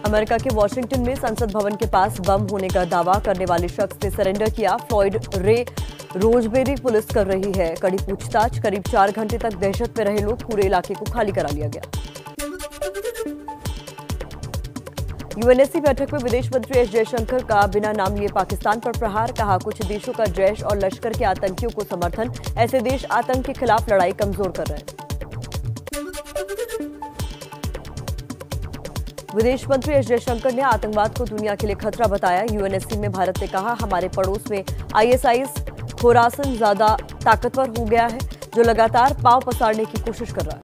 America के Washington में संसद भवन के पास बम होने का दावा करने वाले शख्स ने सरेंडर किया। फ्लॉयड रे रोजबेरी पुलिस कर रही है कड़ी पूछताछ। करीब 4 घंटे तक दहशत में रहे लोग, पूरे इलाके को खाली करा लिया गया। यूएनएससी बैठक में विदेश मंत्री एस जयशंकर का बिना नाम लिए पाकिस्तान पर प्रहार। कहा, कुछ देशों का जैश और लश्कर के आतंकियों को समर्थन। ऐसे देश आतंक के खिलाफ लड़ाई कमजोर कर रहे हैं। विदेश मंत्री एस जयशंकर ने आतंकवाद को दुनिया के लिए खतरा बताया। यूएनएससी में भारत ने कहा, हमारे पड़ोस में आईएसआईएस खोरासन ज्यादा ताकतवर हो गया है, जो लगातार पांव पसारने की कोशिश कर रहा है।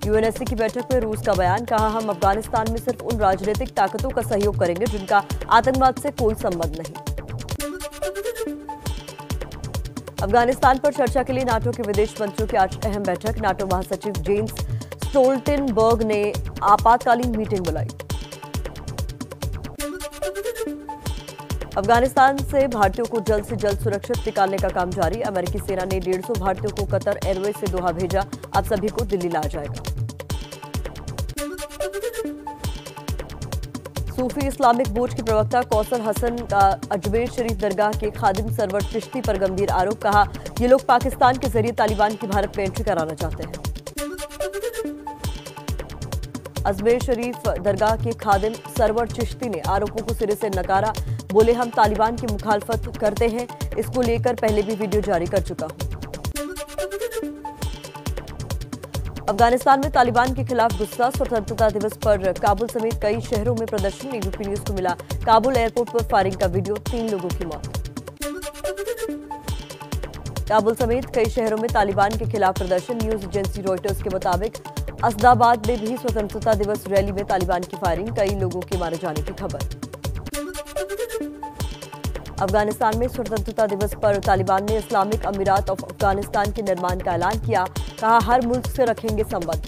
यूएनएससी की बैठक में रूस का बयान। कहा, हम अफगानिस्तान में सिर्फ उन राजनीतिक ताकतों का सहयोग करेंगे जिनका आतंकवाद से कोई संबंध नहीं। अफगानिस्तान पर चर्चा के लिए नाटो के विदेश मंत्रियों की आज अहम बैठक। नाटो महासचिव जेन्स स्टोल्टेनबर्ग ने आपातकालीन मीटिंग बुलाई। अफगानिस्तान से भारतीयों को जल्द से जल्द सुरक्षित निकालने का काम जारी। अमेरिकी सेना ने 150 भारतीयों को कतर एयरवेज से दोहा भेजा। अब सभी को दिल्ली लाया जाएगा। सूफी इस्लामिक बोर्ड के प्रवक्ता कौसर हसन का अजमेर शरीफ दरगाह के खादिम सरवर चिश्ती पर गंभीर आरोप। कहा, ये लोग पाकिस्तान के जरिए तालिबान की भारत में एंट्री कराना चाहते हैं। अजमेर शरीफ दरगाह के खादिम सरवर चिश्ती ने आरोपों को सिरे से नकारा। बोले, हम तालिबान की मुखालफत करते हैं। इसको लेकर पहले भी वीडियो जारी कर चुका हूं। अफगानिस्तान में तालिबान के खिलाफ गुस्सा। स्वतंत्रता दिवस पर काबुल समेत कई शहरों में प्रदर्शन। एबीपी न्यूज को मिला काबुल एयरपोर्ट पर फायरिंग का वीडियो, 3 लोगों की मौत। काबुल समेत कई शहरों में तालिबान के खिलाफ प्रदर्शन। न्यूज एजेंसी रॉयटर्स के मुताबिक असदाबाद में भी स्वतंत्रता दिवस रैली में तालिबान की फायरिंग, कई लोगों के मारे जाने की खबर। अफगानिस्तान में स्वतंत्रता दिवस पर तालिबान ने इस्लामिक अमीरात ऑफ अफगानिस्तान के निर्माण का ऐलान किया। कहा, हर मुल्क से रखेंगे संबंध।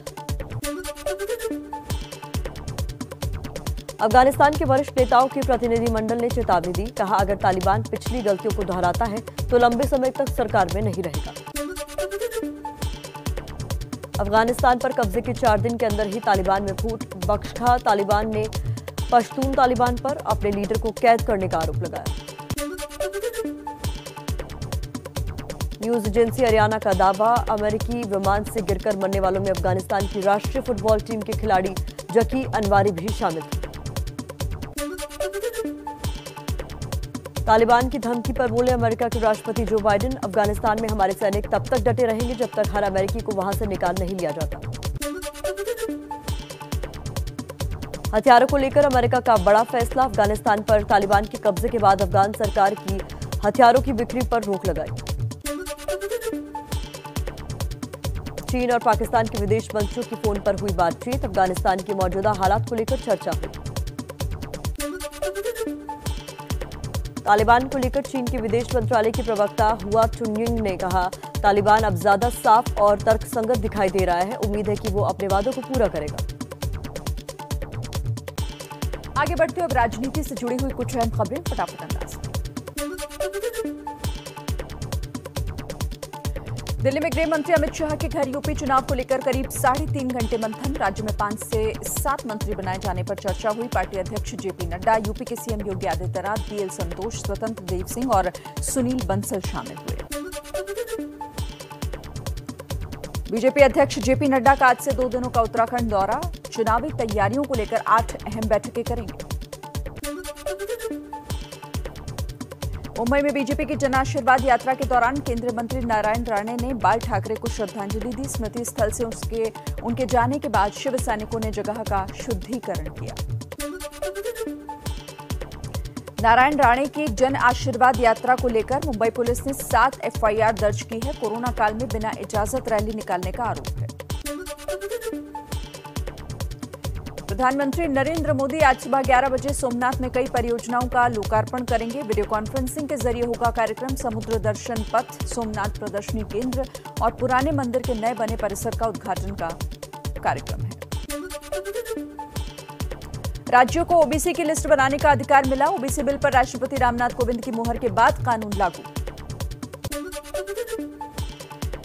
अफगानिस्तान के वरिष्ठ नेताओं के प्रतिनिधिमंडल ने चेतावनी दी। कहा, अगर तालिबान पिछली गलतियों को दोहराता है तो लंबे समय तक सरकार में नहीं रहेगा। अफगानिस्तान पर कब्जे के 4 दिन के अंदर ही तालिबान में फूट। बख्शखा तालिबान ने पश्तून तालिबान पर अपने लीडर को कैद करने का आरोप लगाया। न्यूज एजेंसी हरियाणा का दावा। अमेरिकी विमान से गिरकर मरने वालों में अफगानिस्तान की राष्ट्रीय फुटबॉल टीम के खिलाड़ी जकी अनवारी भी शामिल थे। तालिबान की धमकी पर बोले अमेरिका के राष्ट्रपति जो बाइडेन, अफगानिस्तान में हमारे सैनिक तब तक डटे रहेंगे जब तक हर अमेरिकी को वहां से निकाल नहीं लिया जाता। हथियारों को लेकर अमेरिका का बड़ा फैसला। अफगानिस्तान पर तालिबान के कब्जे के बाद अफगान सरकार की हथियारों की बिक्री पर रोक लगाई। चीन और पाकिस्तान के विदेश मंत्रियों की फोन पर हुई बातचीत। अफगानिस्तान के मौजूदा हालात को लेकर चर्चा हुई। तालिबान को लेकर चीन के विदेश मंत्रालय के प्रवक्ता हुआ चुनयिंग ने कहा, तालिबान अब ज्यादा साफ और तर्कसंगत दिखाई दे रहा है। उम्मीद है कि वो अपने वादों को पूरा करेगा। आगे बढ़ते हुए अब राजनीति से जुड़ी हुई कुछ अहम खबरें फटाफट अंदाज में। दिल्ली में गृह मंत्री अमित शाह के घर यूपी चुनाव को लेकर करीब 3.5 घंटे मंथन। राज्य में 5 से 7 मंत्री बनाए जाने पर चर्चा हुई। पार्टी अध्यक्ष जेपी नड्डा, यूपी के सीएम योगी आदित्यनाथ, बीएल संतोष, स्वतंत्र देव सिंह और सुनील बंसल शामिल हुए। बीजेपी अध्यक्ष जेपी नड्डा का आज से 2 दिनों का उत्तराखंड दौरा। चुनावी तैयारियों को लेकर 8 अहम बैठकें करेंगे। मुंबई में बीजेपी की जन आशीर्वाद यात्रा के दौरान केंद्रीय मंत्री नारायण राणे ने बाल ठाकरे को श्रद्धांजलि दी। स्मृति स्थल से उनके जाने के बाद शिव सैनिकों ने जगह का शुद्धिकरण किया। नारायण राणे की जन आशीर्वाद यात्रा को लेकर मुंबई पुलिस ने 7 एफआईआर दर्ज की है। कोरोना काल में बिना इजाजत रैली निकालने का आरोप है। प्रधानमंत्री नरेंद्र मोदी आज सुबह 11 बजे सोमनाथ में कई परियोजनाओं का लोकार्पण करेंगे। वीडियो कॉन्फ्रेंसिंग के जरिए होगा कार्यक्रम। समुद्र दर्शन पथ, सोमनाथ प्रदर्शनी केंद्र और पुराने मंदिर के नए बने परिसर का उद्घाटन का कार्यक्रम है। राज्यों को ओबीसी की लिस्ट बनाने का अधिकार मिला। ओबीसी बिल पर राष्ट्रपति रामनाथ कोविंद की मुहर के बाद कानून लागू।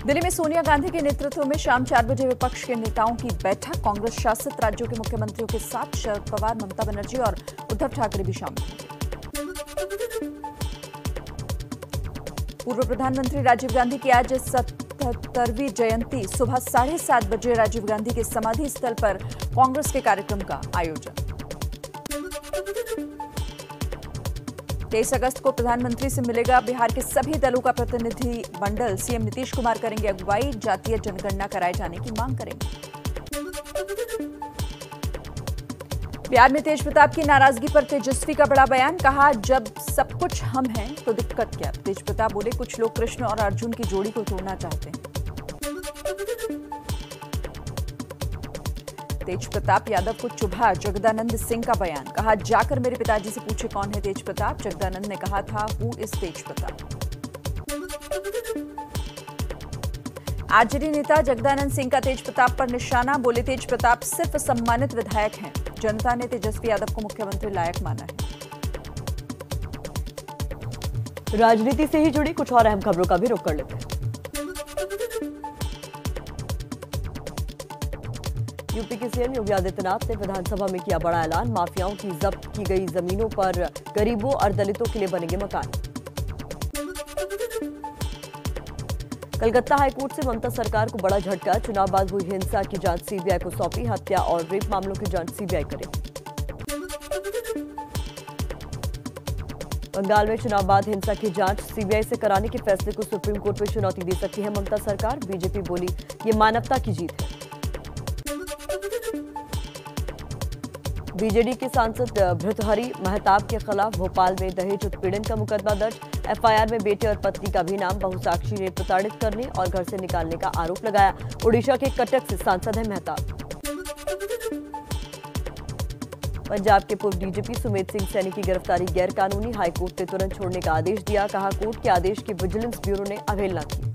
दिल्ली में सोनिया गांधी के नेतृत्व में शाम 4 बजे विपक्ष के नेताओं की बैठक। कांग्रेस शासित राज्यों के मुख्यमंत्रियों के साथ शरद पवार, ममता बनर्जी और उद्धव ठाकरे भी शामिल होंगे। पूर्व प्रधानमंत्री राजीव गांधी की आज 77वीं जयंती। सुबह 7:30 बजे राजीव गांधी के समाधि स्थल पर कांग्रेस के कार्यक्रम का आयोजन। 23 अगस्त को प्रधानमंत्री से मिलेगा बिहार के सभी दलों का प्रतिनिधि मंडल। सीएम नीतीश कुमार करेंगे अगुवाई। जातीय जनगणना कराए जाने की मांग करेंगे। बिहार में तेज प्रताप की नाराजगी पर तेजस्वी का बड़ा बयान। कहा, जब सब कुछ हम हैं तो दिक्कत क्या। तेज प्रताप बोले, कुछ लोग कृष्ण और अर्जुन की जोड़ी को तोड़ना चाहते हैं। तेज प्रताप यादव को चुभा जगदानंद सिंह का बयान। कहा, जाकर मेरे पिताजी से पूछे कौन है तेज प्रताप। जगदानंद ने कहा था, who is Tej Pratap. RJD नेता जगदानंद सिंह का तेज प्रताप पर निशाना। बोले, तेज प्रताप सिर्फ सम्मानित विधायक हैं। जनता ने तेजस्वी यादव को मुख्यमंत्री लायक माना है। राजनीति से ही जुड़ी कुछ और अहम खबरों का भी रुख कर लेते हैं। यूपी के सीएम योगी आदित्यनाथ ने विधानसभा में किया बड़ा ऐलान। माफियाओं की जब्त की गई जमीनों पर गरीबों और दलितों के लिए बनेंगे मकान। कलकत्ता हाईकोर्ट से ममता सरकार को बड़ा झटका। चुनाव बाद हुई हिंसा की जांच सीबीआई को सौंपी। हत्या और रेप मामलों की जांच सीबीआई करेगी। बंगाल में चुनाव बाद हिंसा की जांच सीबीआई से कराने के फैसले को सुप्रीम कोर्ट में चुनौती दे सकती है ममता सरकार। बीजेपी बोली, ये मानवता की जीत है। बीजेडी के सांसद भृतहरि महताब के खिलाफ भोपाल में दहेज उत्पीड़न का मुकदमा दर्ज। एफआईआर में बेटे और पत्नी का भी नाम। बहुसाक्षी ने प्रताड़ित करने और घर से निकालने का आरोप लगाया। ओडिशा के कटक से सांसद है महताब। पंजाब के पूर्व डीजीपी सुमेध सिंह सैनी की गिरफ्तारी गैर कानूनी। हाईकोर्ट ने तुरंत छोड़ने का आदेश दिया। कहा, कोर्ट के आदेश की विजिलेंस ब्यूरो ने अवहेलना की।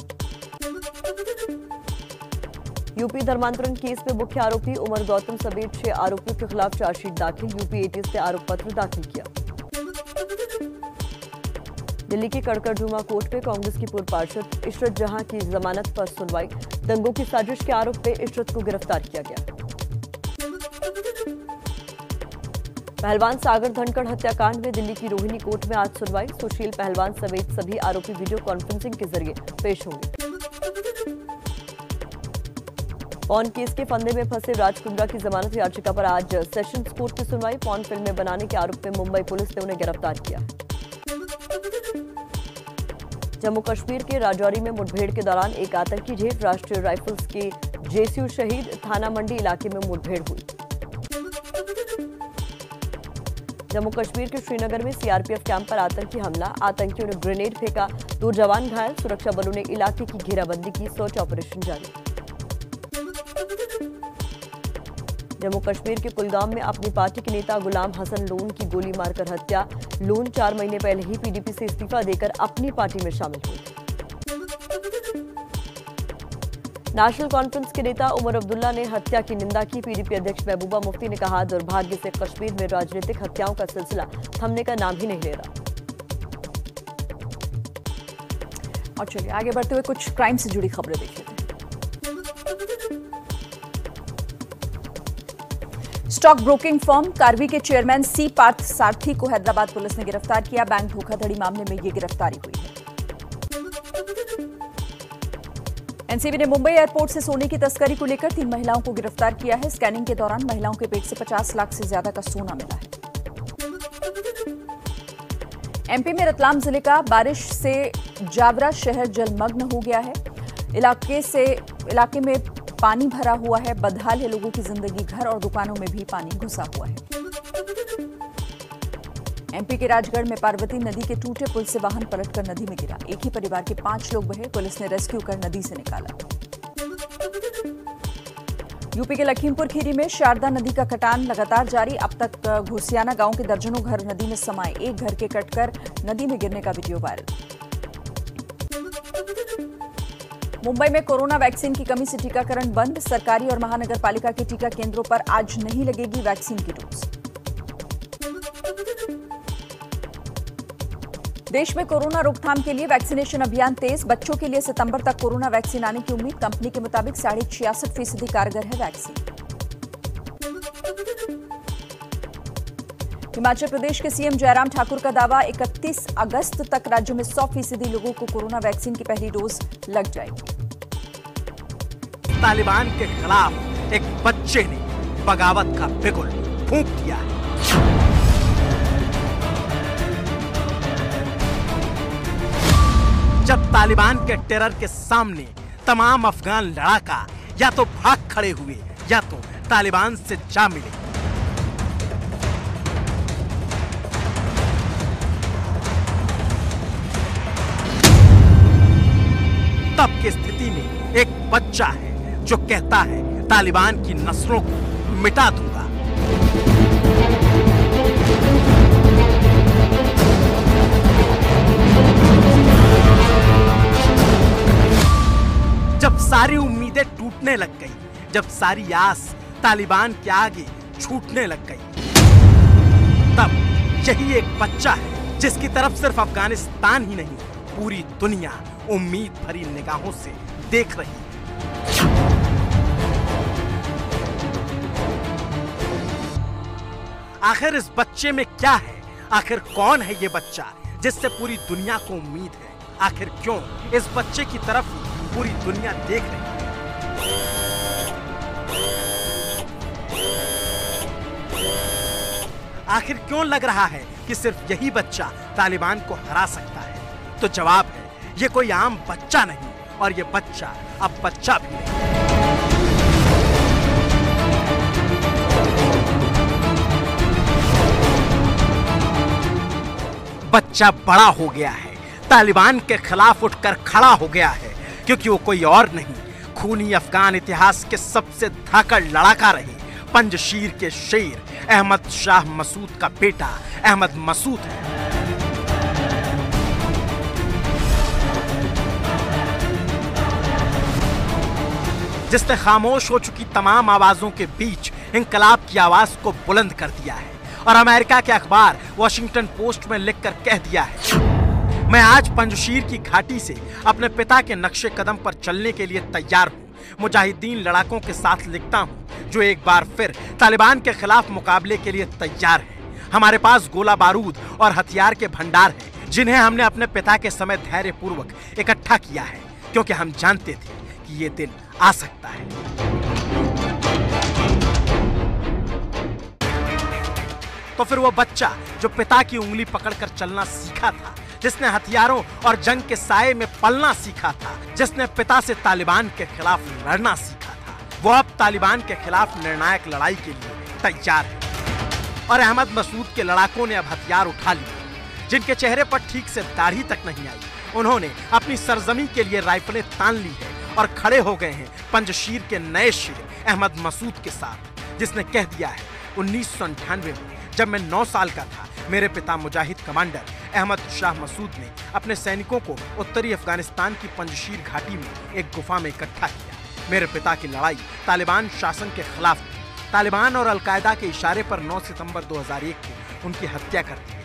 यूपी धर्मांतरण केस में मुख्य आरोपी उमर गौतम समेत 6 आरोपियों के खिलाफ चार्जशीट दाखिल। यूपी एटीएस ने आरोप पत्र दाखिल किया। दिल्ली की कड़कड़झूमा कोर्ट में कांग्रेस की पूर्व पार्षद इशरत जहां की जमानत पर सुनवाई। दंगों की साजिश के आरोप में इशरत को गिरफ्तार किया गया। पहलवान सागर धनखड़ हत्याकांड में दिल्ली की रोहिणी कोर्ट में आज सुनवाई। सुशील पहलवान समेत सभी आरोपी वीडियो कॉन्फ्रेंसिंग के जरिए पेश होंगे। पॉर्न केस के फंदे में फंसे राज कुंद्रा की जमानत याचिका पर आज सेशंस कोर्ट की सुनवाई। पॉर्न फिल्में बनाने के आरोप में मुंबई पुलिस ने उन्हें गिरफ्तार किया। जम्मू कश्मीर के राजौरी में मुठभेड़ के दौरान एक आतंकी ढेर। राष्ट्रीय राइफल्स के जेसीयू शहीद। थाना मंडी इलाके में मुठभेड़ हुई। जम्मू कश्मीर के श्रीनगर में सीआरपीएफ कैंप पर आतंकी हमला। आतंकियों ने ग्रेनेड फेंका। 2 जवान घायल। सुरक्षा बलों ने इलाके की घेराबंदी की। सर्च ऑपरेशन जारी। जम्मू कश्मीर के कुलगाम में अपनी पार्टी के नेता गुलाम हसन लोन की गोली मारकर हत्या। लोन 4 महीने पहले ही पीडीपी से इस्तीफा देकर अपनी पार्टी में शामिल हुए। नेशनल कॉन्फ्रेंस के नेता उमर अब्दुल्ला ने हत्या की निंदा की। पीडीपी अध्यक्ष महबूबा मुफ्ती ने कहा, दुर्भाग्य से कश्मीर में राजनीतिक हत्याओं का सिलसिला थमने का नाम ही नहीं ले रहा। और चलिए आगे बढ़ते हुए कुछ क्राइम से जुड़ी खबरें देख लेते हैं। स्टॉक ब्रोकिंग फर्म कार्वी के चेयरमैन सी पार्थ सारथी को हैदराबाद पुलिस ने गिरफ्तार किया। बैंक धोखाधड़ी मामले में यह गिरफ्तारी हुई है। एनसीबी ने मुंबई एयरपोर्ट से सोने की तस्करी को लेकर 3 महिलाओं को गिरफ्तार किया है। स्कैनिंग के दौरान महिलाओं के पेट से 50 लाख से ज्यादा का सोना मिला है। एमपी में रतलाम जिले का बारिश से जावरा शहर जलमग्न हो गया है। इलाके में पानी भरा हुआ है। बदहाल है लोगों की जिंदगी। घर और दुकानों में भी पानी घुसा हुआ है। एमपी के राजगढ़ में पार्वती नदी के टूटे पुल से वाहन पलटकर नदी में गिरा। एक ही परिवार के 5 लोग बहे। पुलिस ने रेस्क्यू कर नदी से निकाला। यूपी के लखीमपुर खीरी में शारदा नदी का कटान लगातार जारी। अब तक घुसियाना गांव के दर्जनों घर नदी में समाये। एक घर के कटकर नदी में गिरने का वीडियो वायरल। मुंबई में कोरोना वैक्सीन की कमी से टीकाकरण बंद। सरकारी और महानगर पालिका के टीका केंद्रों पर आज नहीं लगेगी वैक्सीन की डोज। देश में कोरोना रोकथाम के लिए वैक्सीनेशन अभियान तेज। बच्चों के लिए सितंबर तक कोरोना वैक्सीन आने की उम्मीद। कंपनी के मुताबिक 66.5% कारगर है वैक्सीन। हिमाचल प्रदेश के सीएम जयराम ठाकुर का दावा, 31 अगस्त तक राज्य में 100% लोगों को कोरोना वैक्सीन की पहली डोज लग जाएगी। तालिबान के खिलाफ एक बच्चे ने बगावत का बिगुल फूंक दिया है। जब तालिबान के टेरर के सामने तमाम अफगान लड़ाका या तो भाग खड़े हुए या तो तालिबान से जा मिले। तब की स्थिति में एक बच्चा है जो कहता है तालिबान की नस्लों को मिटा दूंगा। जब सारी उम्मीदें टूटने लग गई, जब सारी आस तालिबान के आगे छूटने लग गई, तब यही एक बच्चा है जिसकी तरफ सिर्फ अफगानिस्तान ही नहीं पूरी दुनिया उम्मीद भरी निगाहों से देख रही है। आखिर इस बच्चे में क्या है? आखिर कौन है ये बच्चा जिससे पूरी दुनिया को उम्मीद है? आखिर क्यों इस बच्चे की तरफ पूरी दुनिया देख रही है? आखिर क्यों लग रहा है कि सिर्फ यही बच्चा तालिबान को हरा सकता है? तो जवाब है, ये कोई आम बच्चा नहीं, और ये बच्चा अब बच्चा भी नहीं। बच्चा बड़ा हो गया है, तालिबान के खिलाफ उठकर खड़ा हो गया है, क्योंकि वो कोई और नहीं, खूनी अफगान इतिहास के सबसे धाकड़ लड़ाका रहे पंजशीर के शेर अहमद शाह मसूद का बेटा अहमद मसूद है। जिसने खामोश हो चुकी तमाम आवाजों के बीच इंकलाब की आवाज को बुलंद कर दिया है और अमेरिका के अखबार वॉशिंगटन पोस्ट में लिखकर कह दिया है, मैं आज पंजशीर की घाटी से अपने पिता के नक्शे कदम पर चलने के लिए तैयार हूँ। मुजाहिदीन लड़ाकों के साथ लिखता हूँ जो एक बार फिर तालिबान के खिलाफ मुकाबले के लिए तैयार है। हमारे पास गोला बारूद और हथियार के भंडार हैं, जिन्हें हमने अपने पिता के समय धैर्यपूर्वक इकट्ठा किया है, क्योंकि हम जानते थे कि ये दिन आ सकता है। तो फिर वो बच्चा जो पिता की उंगली पकड़कर चलना सीखा था, जिसने हथियारों और जंग के साये में पलना सीखा था, जिसने पिता से तालिबान के खिलाफ लड़ना सीखा था, वो अब तालिबान के खिलाफ निर्णायक लड़ाई के लिए तैयार है। और अहमद मसूद के लड़ाकों ने अब हथियार उठा लिए। जिनके चेहरे पर ठीक से दाढ़ी तक नहीं आई, उन्होंने अपनी सरजमी के लिए राइफलें तान ली है और खड़े हो गए हैं पंजशीर के नए शेर अहमद मसूद के साथ, जिसने कह दिया है 1998 में जब मैं 9 साल का था, मेरे पिता मुजाहिद कमांडर अहमद शाह मसूद ने अपने सैनिकों को उत्तरी अफगानिस्तान की पंजशीर घाटी में एक गुफा में इकट्ठा किया। मेरे पिता की लड़ाई तालिबान शासन के खिलाफ थी। तालिबान और अलकायदा के इशारे पर 9 सितंबर 2001 को उनकी हत्या कर दी गई।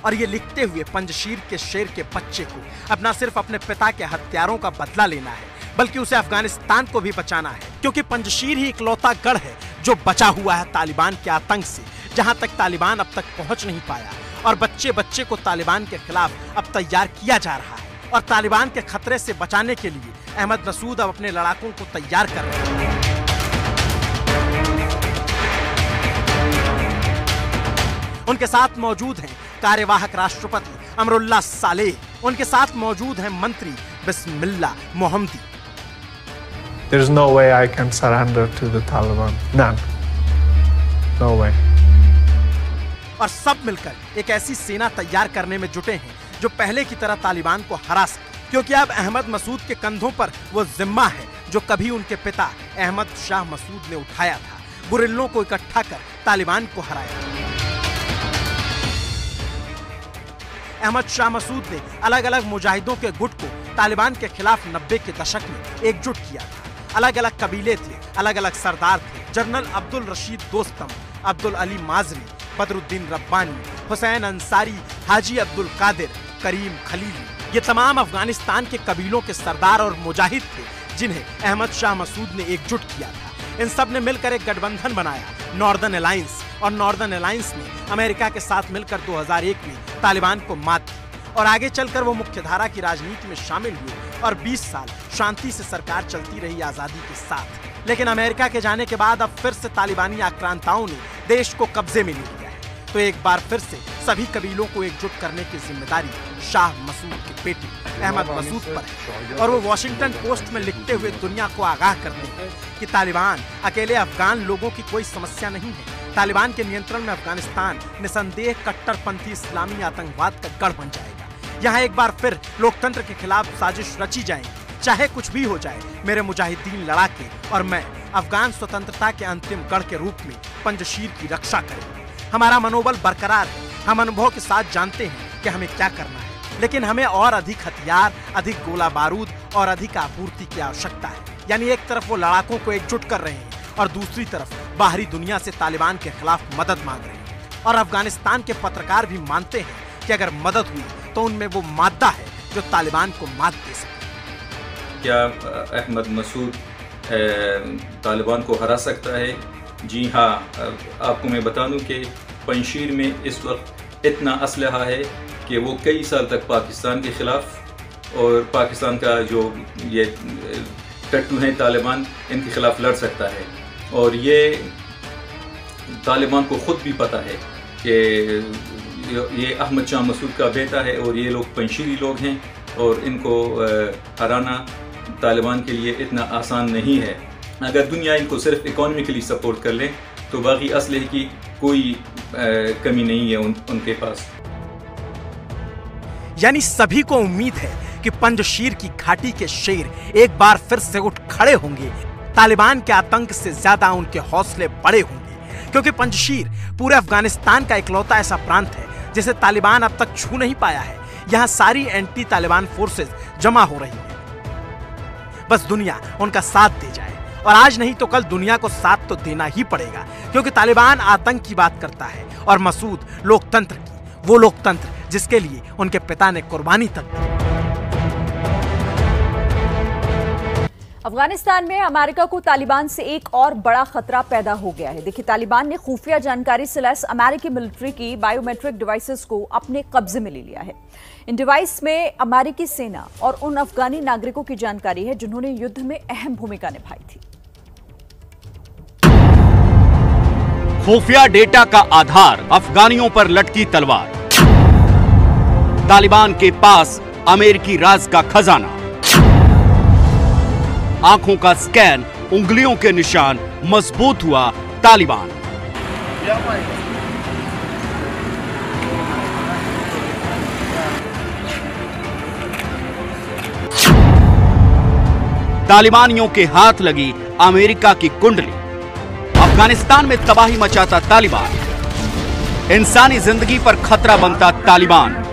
और ये लिखते हुए पंजशीर के शेर के बच्चे को अब न सिर्फ अपने पिता के हत्यारों का बदला लेना है, बल्कि उसे अफगानिस्तान को भी बचाना है, क्योंकि पंजशीर ही इकलौता गढ़ है जो बचा हुआ है तालिबान के आतंक से, जहां तक तालिबान अब तक पहुंच नहीं पाया। और बच्चे बच्चे को तालिबान के खिलाफ अब तैयार किया जा रहा है। और तालिबान के खतरे से बचाने के लिए अहमद मसूद अब अपने लड़ाकों को तैयार कर रहे हैं। उनके साथ मौजूद हैं कार्यवाहक राष्ट्रपति अमरुल्लाह सालेह, उनके साथ मौजूद हैं मंत्री बिस्मिल्लाह मोहम्मदी। There is no way I can surrender to the Taliban. None. No way. और सब मिलकर एक ऐसी सेना तैयार करने में जुटे हैं जो पहले की तरह तालिबान को हरा सके, क्योंकि अब अहमद मसूद के कंधों पर वो जिम्मा है जो कभी उनके पिता अहमद शाह मसूद ने उठाया था, गुरिल्लों को इकट्ठा कर तालिबान को हराया। अहमद शाह मसूद ने अलग अलग मुजाहिदों के गुट को तालिबान के खिलाफ 90 के दशक में एकजुट किया था। अलग अलग कबीले थे, अलग अलग सरदार थे। जनरल अब्दुल रशीद दोस्तम, अब्दुल अली माजरी, बदरुद्दीन रब्बानी, हुसैन अंसारी, हाजी अब्दुल कादिर, करीम खलीली, ये तमाम अफगानिस्तान के कबीलों के सरदार और मुजाहिद थे जिन्हें अहमद शाह मसूद ने एकजुट किया था। इन सब ने मिलकर एक गठबंधन बनाया, नॉर्दर्न अलायंस, और नॉर्दर्न अलायंस ने अमेरिका के साथ मिलकर 2001 में तालिबान को मात दी और आगे चलकर वो मुख्यधारा की राजनीति में शामिल हुए और 20 साल शांति से सरकार चलती रही आजादी के साथ। लेकिन अमेरिका के जाने के बाद अब फिर से तालिबानी आक्रांताओं ने देश को कब्जे में ले लिया है। तो एक बार फिर से सभी कबीलों को एकजुट करने की जिम्मेदारी शाह मसूद के बेटे अहमद मसूद पर है और वो वॉशिंगटन पोस्ट में लिखते हुए दुनिया को आगाह करते हैं कि तालिबान अकेले अफगान लोगों की कोई समस्या नहीं है। तालिबान के नियंत्रण में अफगानिस्तान निसंदेह कट्टरपंथी इस्लामी आतंकवाद का गढ़ बन जाएगा। यहाँ एक बार फिर लोकतंत्र के खिलाफ साजिश रची जाएगी। चाहे कुछ भी हो जाए, मेरे मुजाहिदीन लड़ाके और मैं अफगान स्वतंत्रता के अंतिम गढ़ के रूप में पंजशीर की रक्षा करेंगे। हमारा मनोबल बरकरार है। हम अनुभव के साथ जानते हैं कि हमें क्या करना है, लेकिन हमें और अधिक हथियार, अधिक गोला बारूद और अधिक आपूर्ति की आवश्यकता है। यानी एक तरफ वो लड़ाकों को एकजुट कर रहे हैं और दूसरी तरफ बाहरी दुनिया से तालिबान के खिलाफ मदद मांग रहे हैं। और अफगानिस्तान के पत्रकार भी मानते हैं कि अगर मदद हुई तो उनमें वो मादा है जो तालिबान को मात दे सके। क्या अहमद मसूद तालिबान को हरा सकता है? जी हाँ, आपको मैं बता दूं कि पंजशीर में इस वक्त इतना असलहा है कि वो कई साल तक पाकिस्तान के खिलाफ और पाकिस्तान का जो ये टट्टू हैं तालिबान, इनके खिलाफ लड़ सकता है। और ये तालिबान को खुद भी पता है कि ये अहमद शाह मसूद का बेटा है और ये लोग पंजशीरी लोग हैं और इनको हराना तालिबान के लिए इतना आसान नहीं है। अगर दुनिया इनको सिर्फ इकोनॉमिकली सपोर्ट कर ले तो बाकी असलहे की कोई कमी नहीं है उनके पास। यानी सभी को उम्मीद है कि पंजशीर की घाटी के शेर एक बार फिर से उठ खड़े होंगे। तालिबान के आतंक से ज्यादा उनके हौसले बड़े होंगे, क्योंकि पंजशीर पूरे अफगानिस्तान का इकलौता ऐसा प्रांत है जिसे तालिबान अब तक छू नहीं पाया है। यहाँ सारी एंटी तालिबान फोर्सेस जमा हो रही हैं। बस दुनिया उनका साथ दे जाए, और आज नहीं तो कल दुनिया को साथ तो देना ही पड़ेगा, क्योंकि तालिबान आतंक की बात करता है और मसूद लोकतंत्र की, वो लोकतंत्र जिसके लिए उनके पिता ने कुर्बानी तक दी। अफगानिस्तान में अमेरिका को तालिबान से एक और बड़ा खतरा पैदा हो गया है। देखिए, तालिबान ने खुफिया जानकारी से लैस अमेरिकी मिलिट्री की बायोमेट्रिक डिवाइसेस को अपने कब्जे में ले लिया है। इन डिवाइस में अमेरिकी सेना और उन अफगानी नागरिकों की जानकारी है जिन्होंने युद्ध में अहम भूमिका निभाई थी। खुफिया डेटा का आधार अफगानियों पर लटकी तलवार। तालिबान के पास अमेरिकी राज का खजाना, आंखों का स्कैन, उंगलियों के निशान, मजबूत हुआ तालिबान। तालिबानियों के हाथ लगी अमेरिका की कुंडली। अफगानिस्तान में तबाही मचाता तालिबान, इंसानी जिंदगी पर खतरा बनता तालिबान,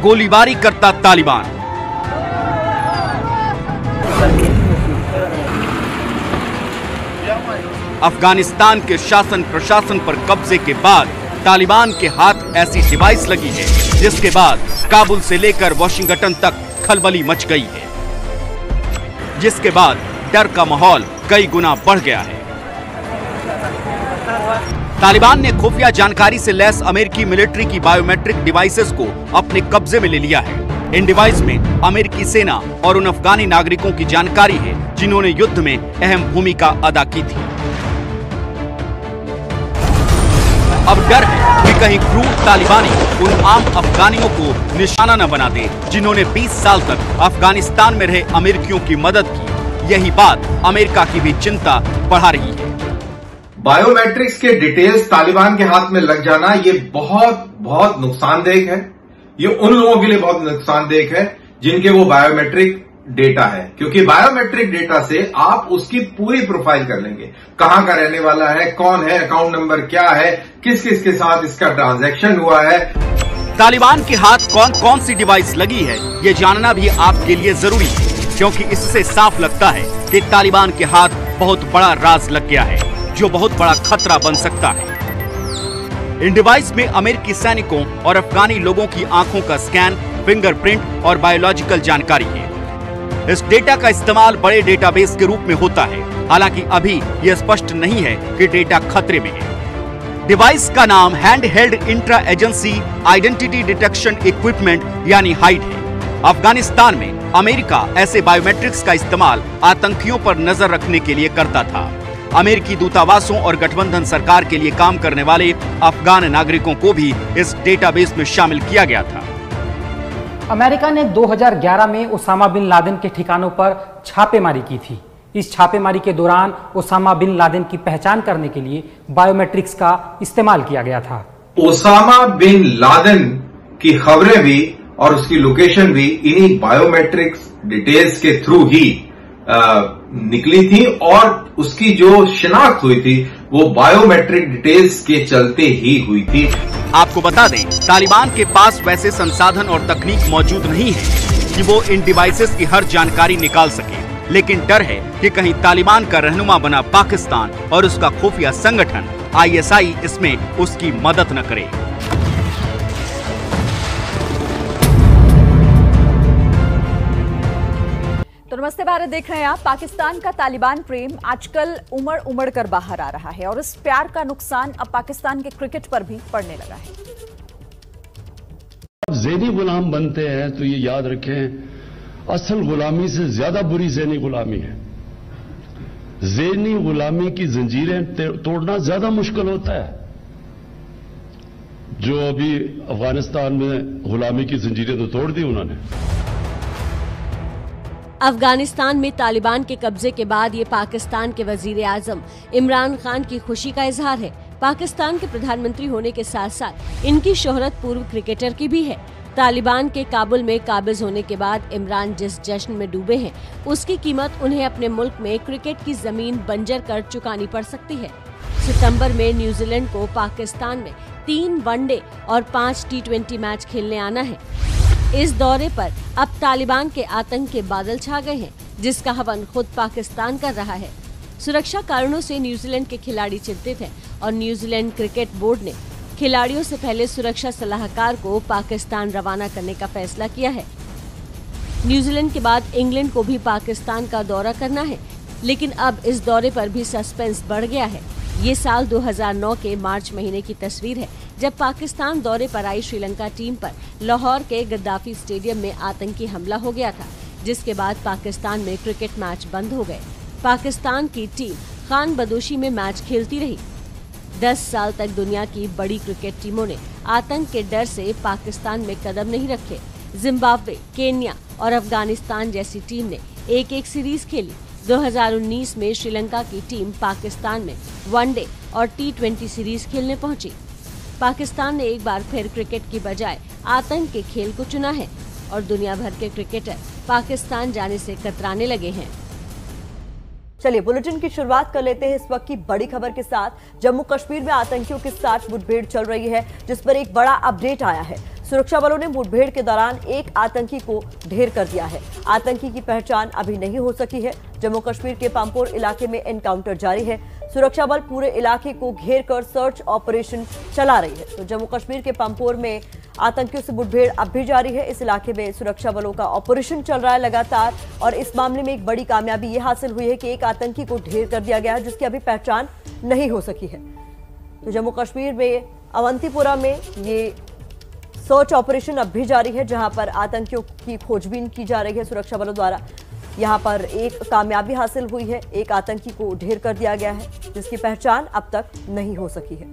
गोलीबारी करता तालिबान। अफगानिस्तान के शासन प्रशासन पर कब्जे के बाद तालिबान के हाथ ऐसी डिवाइस लगी है जिसके बाद काबुल से लेकर वॉशिंगटन तक खलबली मच गई है, जिसके बाद डर का माहौल कई गुना बढ़ गया है। तालिबान ने खुफिया जानकारी से लैस अमेरिकी मिलिट्री की बायोमेट्रिक डिवाइसेस को अपने कब्जे में ले लिया है। इन डिवाइस में अमेरिकी सेना और उन अफगानी नागरिकों की जानकारी है जिन्होंने युद्ध में अहम भूमिका अदा की थी। अब डर है कि कहीं क्रूर तालिबानी उन आम अफगानियों को निशाना न बना दे जिन्होंने 20 साल तक अफगानिस्तान में रहे अमेरिकियों की मदद की। यही बात अमेरिका की भी चिंता बढ़ा रही है। बायोमेट्रिक्स के डिटेल्स तालिबान के हाथ में लग जाना ये बहुत नुकसानदेह है। ये उन लोगों के लिए बहुत नुकसानदेह है जिनके वो बायोमेट्रिक डेटा है, क्योंकि बायोमेट्रिक डेटा से आप उसकी पूरी प्रोफाइल कर लेंगे, कहां का रहने वाला है, कौन है, अकाउंट नंबर क्या है, किस किस के साथ इसका ट्रांजैक्शन हुआ है। तालिबान के हाथ कौन कौन सी डिवाइस लगी है ये जानना भी आपके लिए जरूरी है, क्योंकि इससे साफ लगता है कि तालिबान के हाथ बहुत बड़ा राज लग गया है जो बहुत बड़ा खतरा बन सकता है। इन डिवाइस में अमेरिकी सैनिकों और अफगानी लोगों की आंखों का स्कैन, फिंगरप्रिंट और बायोलॉजिकल जानकारी है। इस डेटा का इस्तेमाल बड़े डेटाबेस के रूप में होता है। हालांकि अभी यह स्पष्ट नहीं है कि डेटा खतरे में है। डिवाइस का नाम hand held intra agency identity detection equipment यानी हाइड है। अफगानिस्तान में अमेरिका ऐसे बायोमेट्रिक्स का इस्तेमाल आतंकियों पर नजर रखने के लिए करता था। अमेरिकी दूतावासों और गठबंधन सरकार के लिए काम करने वाले अफगान नागरिकों को भी इस डेटाबेस में शामिल किया गया था। अमेरिका ने 2011 में ओसामा बिन लादेन के ठिकानों पर छापेमारी की थी। इस छापेमारी के दौरान ओसामा बिन लादेन की पहचान करने के लिए बायोमेट्रिक्स का इस्तेमाल किया गया था। ओसामा बिन लादेन की खबरें भी और उसकी लोकेशन भी इन्हीं बायोमेट्रिक्स डिटेल्स के थ्रू ही निकली थी और उसकी जो शिनाख्त हुई थी वो बायोमेट्रिक डिटेल्स के चलते ही हुई थी। आपको बता दें, तालिबान के पास वैसे संसाधन और तकनीक मौजूद नहीं है कि वो इन डिवाइसेस की हर जानकारी निकाल सके, लेकिन डर है कि कहीं तालिबान का रहनुमा बना पाकिस्तान और उसका खुफिया संगठन ISI इसमें उसकी मदद न करे। तो नमस्ते भारत देख रहे हैं आप। पाकिस्तान का तालिबान प्रेम आजकल उमड़ कर बाहर आ रहा है और इस प्यार का नुकसान अब पाकिस्तान के क्रिकेट पर भी पड़ने लगा है। जब ज़हनी गुलाम बनते हैं तो ये याद रखें, असल गुलामी से ज्यादा बुरी ज़हनी गुलामी है। ज़हनी गुलामी की जंजीरें तोड़ना ज्यादा मुश्किल होता है। जो अभी अफगानिस्तान में गुलामी की जंजीरें तो तोड़ दी उन्होंने। अफगानिस्तान में तालिबान के कब्जे के बाद ये पाकिस्तान के वजीर आजम इमरान खान की खुशी का इजहार है। पाकिस्तान के प्रधानमंत्री होने के साथ साथ इनकी शोहरत पूर्व क्रिकेटर की भी है। तालिबान के काबुल में काबिज होने के बाद इमरान जिस जश्न में डूबे हैं, उसकी कीमत उन्हें अपने मुल्क में क्रिकेट की जमीन बंजर कर चुकानी पड़ सकती है। सितंबर में न्यूजीलैंड को पाकिस्तान में 3 वनडे और 5 T20 मैच खेलने आना है। इस दौरे पर अब तालिबान के आतंक के बादल छा गए हैं, जिसका हवन खुद पाकिस्तान कर रहा है। सुरक्षा कारणों से न्यूजीलैंड के खिलाड़ी चिंतित हैं और न्यूजीलैंड क्रिकेट बोर्ड ने खिलाड़ियों से पहले सुरक्षा सलाहकार को पाकिस्तान रवाना करने का फैसला किया है। न्यूजीलैंड के बाद इंग्लैंड को भी पाकिस्तान का दौरा करना है, लेकिन अब इस दौरे पर भी सस्पेंस बढ़ गया है। ये साल 2009 के मार्च महीने की तस्वीर है, जब पाकिस्तान दौरे पर आई श्रीलंका टीम पर लाहौर के गद्दाफी स्टेडियम में आतंकी हमला हो गया था, जिसके बाद पाकिस्तान में क्रिकेट मैच बंद हो गए। पाकिस्तान की टीम खान बदोशी में मैच खेलती रही। 10 साल तक दुनिया की बड़ी क्रिकेट टीमों ने आतंक के डर से पाकिस्तान में कदम नहीं रखे। जिम्बाब्वे, केन्या और अफगानिस्तान जैसी टीम ने एक सीरीज खेली। 2019 में श्रीलंका की टीम पाकिस्तान में वनडे और T20 सीरीज खेलने पहुंची। पाकिस्तान ने एक बार फिर क्रिकेट की बजाय आतंक के खेल को चुना है और दुनिया भर के क्रिकेटर पाकिस्तान जाने से कतराने लगे हैं। चलिए बुलेटिन की शुरुआत कर लेते हैं इस वक्त की बड़ी खबर के साथ। जम्मू कश्मीर में आतंकियों के साथ मुठभेड़ चल रही है, जिस पर एक बड़ा अपडेट आया है। सुरक्षा बलों ने मुठभेड़ के दौरान एक आतंकी को ढेर कर दिया है। आतंकी की पहचान अभी नहीं हो सकी है। जम्मू कश्मीर के पामपोर इलाके में एनकाउंटर जारी है। सुरक्षा बल पूरे इलाके को घेर कर सर्च ऑपरेशन चला रही है। तो जम्मू कश्मीर के पामपोर में आतंकियों से मुठभेड़ अब भी जारी है। इस इलाके में सुरक्षा बलों का ऑपरेशन चल रहा है लगातार, और इस मामले में एक बड़ी कामयाबी ये हासिल हुई है कि एक आतंकी को ढेर कर दिया गया है, जिसकी अभी पहचान नहीं हो सकी है। तो जम्मू कश्मीर में अवंतीपुरा में ये सर्च ऑपरेशन अब भी जारी है, जहां पर आतंकियों की खोजबीन की जा रही है सुरक्षा बलों द्वारा। यहां पर एक कामयाबी हासिल हुई है, एक आतंकी को ढेर कर दिया गया है, जिसकी पहचान अब तक नहीं हो सकी है।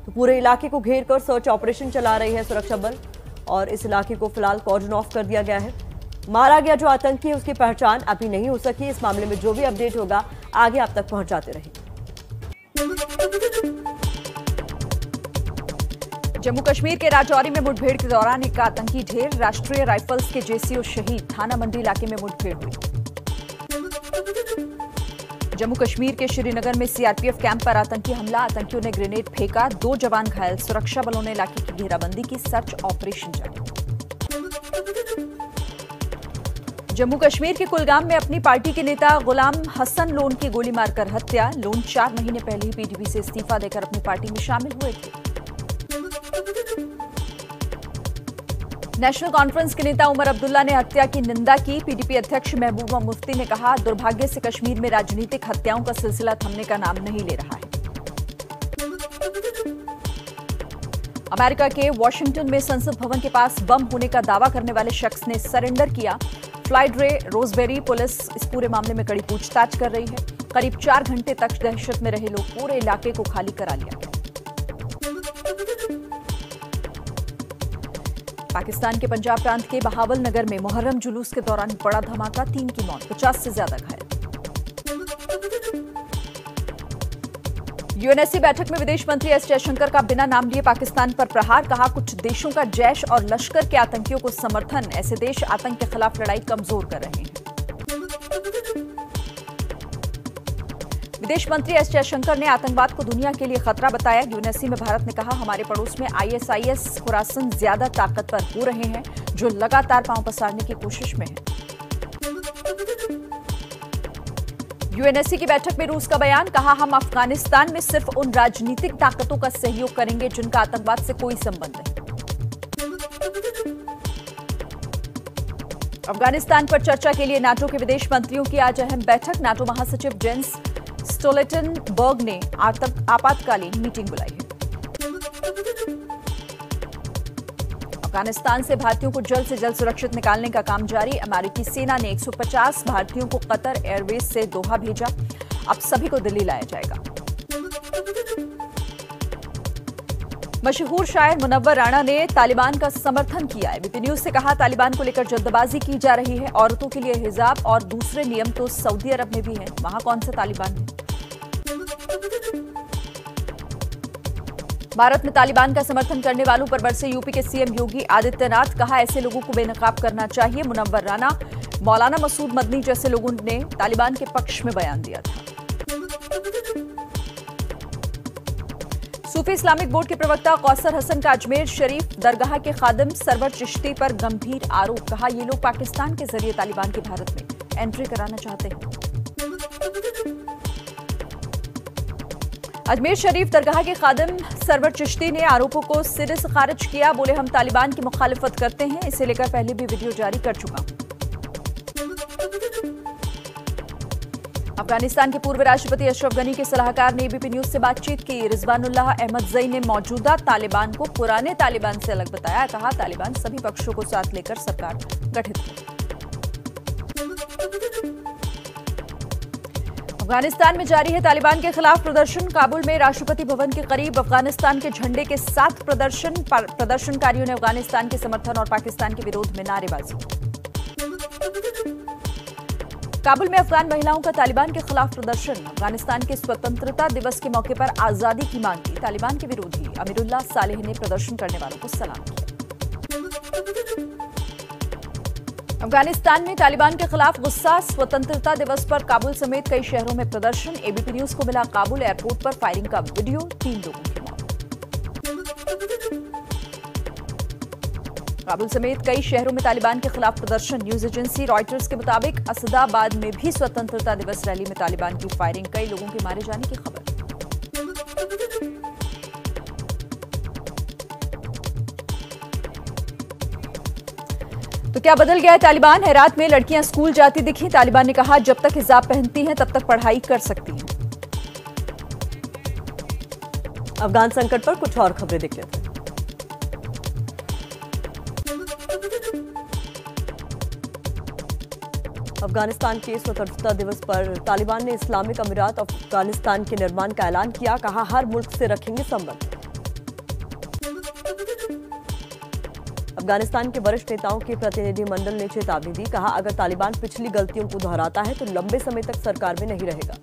तो पूरे इलाके को घेर कर सर्च ऑपरेशन चला रही है सुरक्षा बल, और इस इलाके को फिलहाल कॉर्डन ऑफ कर दिया गया है। मारा गया जो आतंकी है उसकी पहचान अभी नहीं हो सकी। इस मामले में जो भी अपडेट होगा आगे आप तक पहुंचाते रहेंगे। जम्मू कश्मीर के राजौरी में मुठभेड़ के दौरान एक आतंकी ढेर। राष्ट्रीय राइफल्स के JCO शहीद। थाना मंडी इलाके में मुठभेड़ हुई। जम्मू कश्मीर के श्रीनगर में CRPF कैंप पर आतंकी हमला। आतंकियों ने ग्रेनेड फेंका, 2 जवान घायल। सुरक्षा बलों ने इलाके की घेराबंदी की, सर्च ऑपरेशन जारी। जम्मू कश्मीर के कुलगाम में अपनी पार्टी के नेता गुलाम हसन लोन की गोली मारकर हत्या। लोन 4 महीने पहले ही PDP से इस्तीफा देकर अपनी पार्टी में शामिल हुए थे। नेशनल कॉन्फ्रेंस के नेता उमर अब्दुल्ला ने हत्या की निंदा की। पीडीपी अध्यक्ष महबूबा मुफ्ती ने कहा, दुर्भाग्य से कश्मीर में राजनीतिक हत्याओं का सिलसिला थमने का नाम नहीं ले रहा है। अमेरिका के वॉशिंगटन में संसद भवन के पास बम होने का दावा करने वाले शख्स ने सरेंडर किया। फ्लाइड रे रोजबेरी पुलिस इस पूरे मामले में कड़ी पूछताछ कर रही है। करीब 4 घंटे तक दहशत में रहे लोग पूरे इलाके को खाली करा लिया गया। पाकिस्तान के पंजाब प्रांत के बहावल नगर में मुहर्रम जुलूस के दौरान बड़ा धमाका, 3 की मौत, 50 से ज्यादा घायल। यूएनएससी बैठक में विदेश मंत्री एस जयशंकर का बिना नाम लिए पाकिस्तान पर प्रहार। कहा, कुछ देशों का जैश और लश्कर के आतंकियों को समर्थन। ऐसे देश आतंक के खिलाफ लड़ाई कमजोर कर रहे हैं। विदेश मंत्री एस जयशंकर ने आतंकवाद को दुनिया के लिए खतरा बताया। यूएनएससी में भारत ने कहा, हमारे पड़ोस में आईएसआईएस खुरासन ज्यादा ताकतवर हो रहे हैं, जो लगातार पांव पसारने की कोशिश में है। यूएनएससी की बैठक में रूस का बयान। कहा, हम अफगानिस्तान में सिर्फ उन राजनीतिक ताकतों का सहयोग करेंगे जिनका आतंकवाद से कोई संबंध नहीं। अफगानिस्तान पर चर्चा के लिए नाटो के विदेश मंत्रियों की आज अहम बैठक। नाटो महासचिव जेंस स्टोल्टनबर्ग ने आपातकालीन मीटिंग बुलाई है। अफगानिस्तान से भारतीयों को जल्द से जल्द सुरक्षित निकालने का काम जारी। अमेरिकी सेना ने 150 भारतीयों को कतर एयरवेज से दोहा भेजा। अब सभी को दिल्ली लाया जाएगा। मशहूर शायर मुनव्वर राणा ने तालिबान का समर्थन किया है। एबीपी न्यूज से कहा, तालिबान को लेकर जल्दबाजी की जा रही है। औरतों के लिए हिजाब और दूसरे नियम तो सऊदी अरब में भी हैं, वहां कौन सा तालिबान है? भारत में तालिबान का समर्थन करने वालों पर बरसे यूपी के सीएम योगी आदित्यनाथ। कहा, ऐसे लोगों को बेनकाब करना चाहिए। मुनव्वर राणा, मौलाना मसूद मदनी जैसे लोगों ने तालिबान के पक्ष में बयान दिया था। सूफी इस्लामिक बोर्ड के प्रवक्ता कौसर हसन का अजमेर शरीफ दरगाह के खादिम सरवर चिश्ती पर गंभीर आरोप। कहा, ये लोग पाकिस्तान के जरिए तालिबान के भारत में एंट्री कराना चाहते हैं। अजमेर शरीफ दरगाह के खादिम सरवर चिश्ती ने आरोपों को सिरे से खारिज किया। बोले, हम तालिबान की मुखालिफत करते हैं, इसे लेकर पहले भी वीडियो जारी कर चुका हूं। अफगानिस्तान के पूर्व राष्ट्रपति अशरफ गनी के सलाहकार ने एबीपी न्यूज से बातचीत की। रिजवानुल्लाह अहमद जई ने मौजूदा तालिबान को पुराने तालिबान से अलग बताया। कहा, तालिबान सभी पक्षों को साथ लेकर सरकार गठित करे। अफगानिस्तान में जारी है तालिबान के खिलाफ प्रदर्शन। काबुल में राष्ट्रपति भवन के करीब अफगानिस्तान के झंडे के साथ प्रदर्शनकारियों ने अफगानिस्तान के समर्थन और पाकिस्तान के विरोध में नारेबाजी। काबुल में अफगान महिलाओं का तालिबान के खिलाफ प्रदर्शन। अफगानिस्तान के स्वतंत्रता दिवस के मौके पर आजादी की मांग की। तालिबान के विरोधी अमीरुल्लाह सालेह ने प्रदर्शन करने वालों को सलाम किया। अफगानिस्तान में तालिबान के खिलाफ गुस्सा। स्वतंत्रता दिवस पर काबुल समेत कई शहरों में प्रदर्शन। एबीपी न्यूज को मिला काबुल एयरपोर्ट पर फायरिंग का वीडियो, 3 लोगों की मौत। काबुल समेत कई शहरों में तालिबान के खिलाफ प्रदर्शन। न्यूज एजेंसी रॉयटर्स के मुताबिक असदाबाद में भी स्वतंत्रता दिवस रैली में तालिबान की फायरिंग, कई लोगों के मारे जाने की खबर। तो क्या बदल गया है तालिबान? हेरात में लड़कियां स्कूल जाती दिखी। तालिबान ने कहा, जब तक हिजाब पहनती हैं तब तक पढ़ाई कर सकती हैं। अफगान संकट पर कुछ और खबरें देख लेते हैं। अफगानिस्तान के स्वतंत्रता दिवस पर तालिबान ने इस्लामिक अमीरात अफगानिस्तान के निर्माण का ऐलान किया। कहा, हर मुल्क से रखेंगे संबंध। अफगानिस्तान के वरिष्ठ नेताओं के प्रतिनिधिमंडल ने चेतावनी दी। कहा, अगर तालिबान पिछली गलतियों को दोहराता है तो लंबे समय तक सरकार में नहीं रहेगा।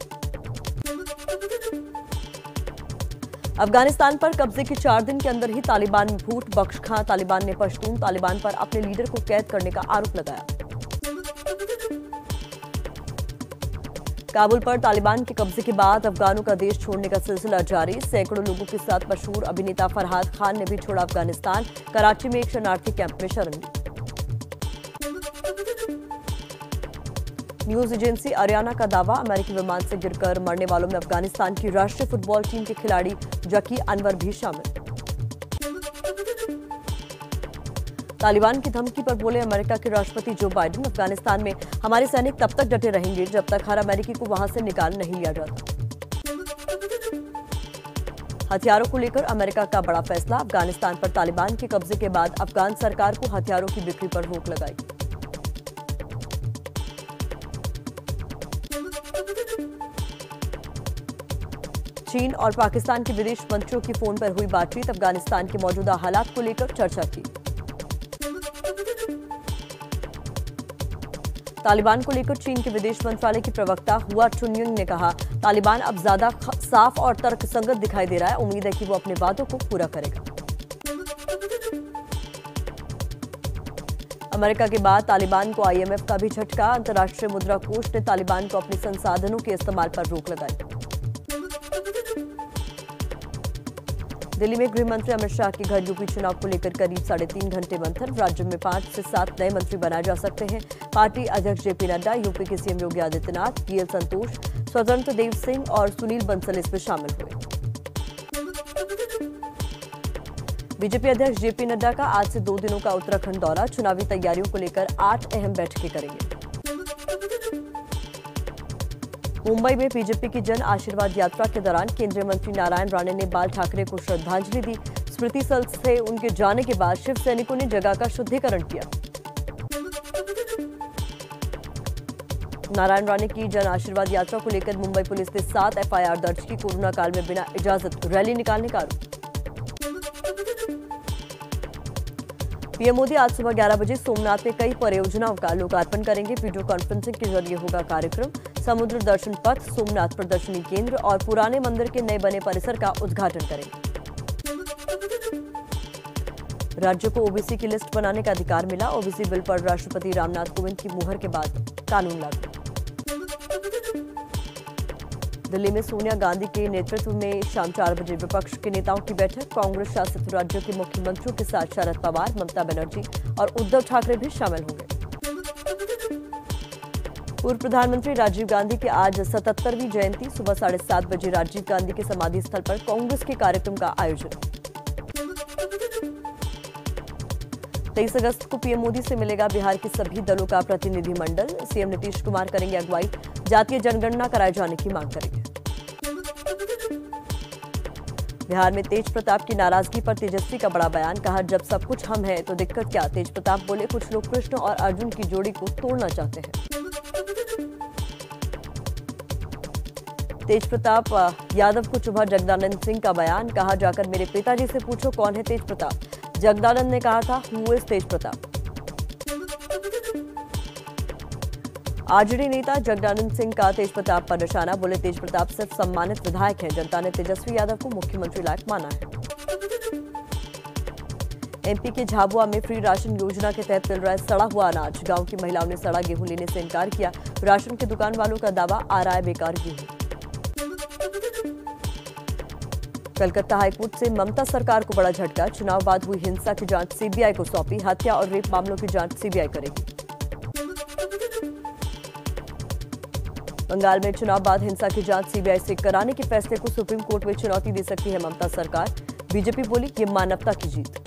अफगानिस्तान पर कब्जे के 4 दिन के अंदर ही तालिबान में फूट। बख्श खां तालिबान ने पश्तून तालिबान पर अपने लीडर को कैद करने का आरोप लगाया। काबुल पर तालिबान के कब्जे के बाद अफगानों का देश छोड़ने का सिलसिला जारी। सैकड़ों लोगों के साथ मशहूर अभिनेता फरहाद खान ने भी छोड़ा अफगानिस्तान। कराची में एक शरणार्थी कैंप में शरण ली। न्यूज एजेंसी अरियाना का दावा, अमेरिकी विमान से गिरकर मरने वालों में अफगानिस्तान की राष्ट्रीय फुटबॉल टीम के खिलाड़ी जकी अनवर भी शामिल। तालिबान की धमकी पर बोले अमेरिका के राष्ट्रपति जो बाइडेन, अफगानिस्तान में हमारे सैनिक तब तक डटे रहेंगे जब तक हर अमेरिकी को वहां से निकाल नहीं लिया जाता। हथियारों को लेकर अमेरिका का बड़ा फैसला, अफगानिस्तान पर तालिबान के कब्जे के बाद अफगान सरकार को हथियारों की बिक्री पर रोक लगाई। चीन और पाकिस्तान के विदेश मंत्रियों की फोन पर हुई बातचीत, अफगानिस्तान के मौजूदा हालात को लेकर चर्चा की। तालिबान को लेकर चीन के विदेश मंत्रालय की प्रवक्ता हुआ चुनयुंग ने कहा, तालिबान अब ज्यादा साफ और तर्कसंगत दिखाई दे रहा है, उम्मीद है कि वो अपने वादों को पूरा करेगा। अमेरिका के बाद तालिबान को IMF का भी झटका, अंतर्राष्ट्रीय मुद्रा कोष ने तालिबान को अपने संसाधनों के इस्तेमाल पर रोक लगाई। दिल्ली में गृह मंत्री अमित शाह के घर यूपी चुनाव को लेकर करीब 3.5 घंटे मंथन, राज्य में 5 से 7 नए मंत्री बनाए जा सकते हैं। पार्टी अध्यक्ष JP नड्डा, यूपी के CM योगी आदित्यनाथ, PL संतोष, स्वतंत्र देव सिंह और सुनील बंसल इसमें शामिल हुए। बीजेपी अध्यक्ष JP नड्डा का आज से 2 दिनों का उत्तराखंड दौरा, चुनावी तैयारियों को लेकर 8 अहम बैठकें करेंगे। मुंबई में बीजेपी की जन आशीर्वाद यात्रा के दौरान केंद्रीय मंत्री नारायण राणे ने बाल ठाकरे को श्रद्धांजलि दी। स्मृति स्थल से उनके जाने के बाद शिव सैनिकों ने जगह का शुद्धिकरण किया। नारायण राणे की जन आशीर्वाद यात्रा को लेकर मुंबई पुलिस ने 7 FIR दर्ज की, कोरोना काल में बिना इजाजत रैली निकालने का आरोप। पीएम मोदी आज सुबह 11 बजे सोमनाथ में कई परियोजनाओं का लोकार्पण करेंगे। वीडियो कॉन्फ्रेंसिंग के जरिए होगा कार्यक्रम। समुद्र दर्शन पथ, सोमनाथ प्रदर्शनी केंद्र और पुराने मंदिर के नए बने परिसर का उद्घाटन करेंगे। राज्य को ओबीसी की लिस्ट बनाने का अधिकार मिला, ओबीसी बिल पर राष्ट्रपति रामनाथ कोविंद की मुहर के बाद कानून लागू। दिल्ली में सोनिया गांधी के नेतृत्व में शाम 4 बजे विपक्ष के नेताओं की बैठक, कांग्रेस शासित राज्यों के मुख्यमंत्रियों के साथ शरद पवार, ममता बनर्जी और उद्धव ठाकरे भी शामिल होंगे। पूर्व प्रधानमंत्री राजीव गांधी की आज 77वीं जयंती, सुबह 7:30 बजे राजीव गांधी के समाधि स्थल पर कांग्रेस के कार्यक्रम का आयोजन। 23 अगस्त को पीएम मोदी से मिलेगा बिहार के सभी दलों का प्रतिनिधिमंडल, सीएम नीतीश कुमार करेंगे अगुवाई, जातीय जनगणना कराए जाने की मांग करेंगे। बिहार में तेज प्रताप की नाराजगी पर तेजस्वी का बड़ा बयान, कहा जब सब कुछ हम हैं तो दिक्कत क्या। तेज प्रताप बोले कुछ लोग कृष्ण और अर्जुन की जोड़ी को तोड़ना चाहते हैं। तेज प्रताप यादव को चुभा जगदानंद सिंह का बयान, कहा जाकर मेरे पिताजी से पूछो कौन है तेज प्रताप। जगदानंद ने कहा था who is Tej Pratap. RJD नेता जगदानंद सिंह का तेज प्रताप पर निशाना, बोले तेज प्रताप सिर्फ सम्मानित विधायक हैं, जनता ने तेजस्वी यादव को मुख्यमंत्री लायक माना है। एमपी के झाबुआ में फ्री राशन योजना के तहत मिल रहा है सड़ा हुआ अनाज, गांव की महिलाओं ने सड़ा गेहूं लेने से इनकार किया। राशन की दुकान वालों का दावा, आ रहा है बेकार गेहूं। कलकत्ता हाईकोर्ट से ममता सरकार को बड़ा झटका, चुनाव बाद हुई हिंसा की जांच सीबीआई को सौंपी, हत्या और रेप मामलों की जांच सीबीआई करेगी। बंगाल में चुनाव बाद हिंसा की जांच सीबीआई से कराने के फैसले को सुप्रीम कोर्ट में चुनौती दे सकती है ममता सरकार, बीजेपी बोली ये मानवता की जीत।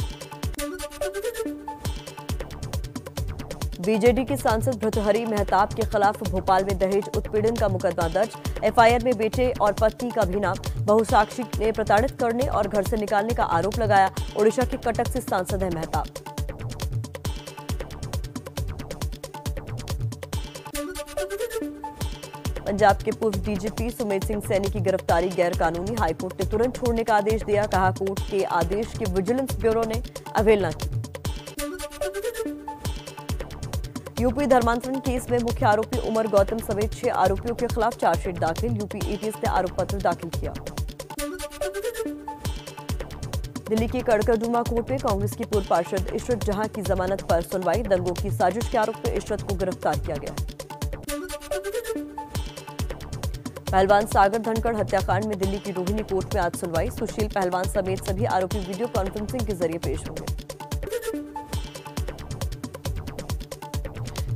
बीजेडी के सांसद भर्तृहरि मेहताब के खिलाफ भोपाल में दहेज उत्पीड़न का मुकदमा दर्ज, एफआईआर में बेटे और पत्नी का भी नाम, बहुसाक्षी ने प्रताड़ित करने और घर से निकालने का आरोप लगाया। ओडिशा के कटक से सांसद है मेहताब। पंजाब के पूर्व डीजीपी सुमेध सिंह सैनी की गिरफ्तारी गैर कानूनी, हाईकोर्ट ने तुरंत छोड़ने का आदेश दिया, कहा कोर्ट के आदेश की विजिलेंस ब्यूरो ने अवहेलना की। यूपी धर्मांतरण केस में मुख्य आरोपी उमर गौतम समेत 6 आरोपियों के खिलाफ चार्जशीट दाखिल, यूपी एटीएस ने आरोप पत्र दाखिल किया। दिल्ली की कड़कड़डूमा कोर्ट में कांग्रेस की पूर्व पार्षद इशरत जहां की जमानत पर सुनवाई, दंगों की साजिश के आरोप में इशरत को गिरफ्तार किया गया। पहलवान सागर धनखड़ हत्याकांड में दिल्ली की रोहिणी कोर्ट में आज सुनवाई, सुशील पहलवान समेत सभी आरोपी वीडियो कॉन्फ्रेंसिंग के जरिए पेश होंगे।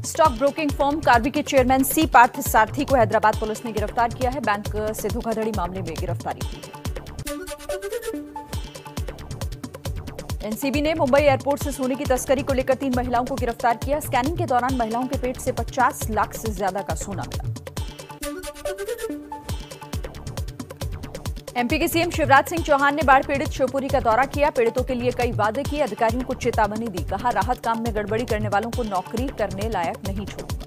स्टॉक ब्रोकिंग फर्म कार्वी के चेयरमैन सी पार्थ सारथी को हैदराबाद पुलिस ने गिरफ्तार किया है, बैंक से धोखाधड़ी मामले में गिरफ्तारी की है। एनसीबी ने मुंबई एयरपोर्ट से सोने की तस्करी को लेकर 3 महिलाओं को गिरफ्तार किया। स्कैनिंग के दौरान महिलाओं के पेट से 50 लाख से ज्यादा का सोना मिला। एमपी के सीएम शिवराज सिंह चौहान ने बाढ़ पीड़ित शिवपुरी का दौरा किया। पीड़ितों के लिए कई वादे किए, अधिकारियों को चेतावनी दी। कहा, राहत काम में गड़बड़ी करने वालों को नौकरी करने लायक नहीं छोड़ूंगा।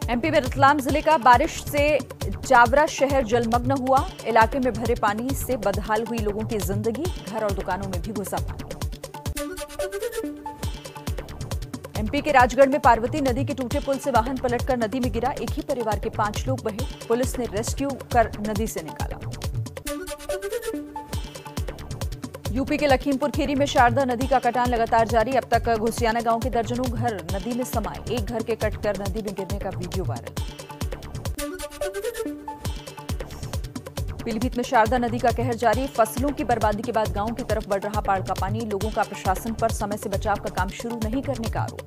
एमपी में रतलाम जिले का बारिश से जावरा शहर जलमग्न हुआ। इलाके में भरे पानी से बदहाल हुई लोगों की जिंदगी, घर और दुकानों में भी घुसा पानी। एमपी के राजगढ़ में पार्वती नदी के टूटे पुल से वाहन पलटकर नदी में गिरा। एक ही परिवार के 5 लोग बहे। पुलिस ने रेस्क्यू कर नदी से निकाला। यूपी के लखीमपुर खीरी में शारदा नदी का कटान लगातार जारी। अब तक घुसियाना गांव के दर्जनों घर नदी में समाये। एक घर के कटकर नदी में गिरने का वीडियो वायरल। पीलीभीत में शारदा नदी का कहर जारी। फसलों की बर्बादी के बाद गांव की तरफ बढ़ रहा बाढ़ का पानी। लोगों का प्रशासन पर समय से बचाव का काम शुरू नहीं करने का आरोप।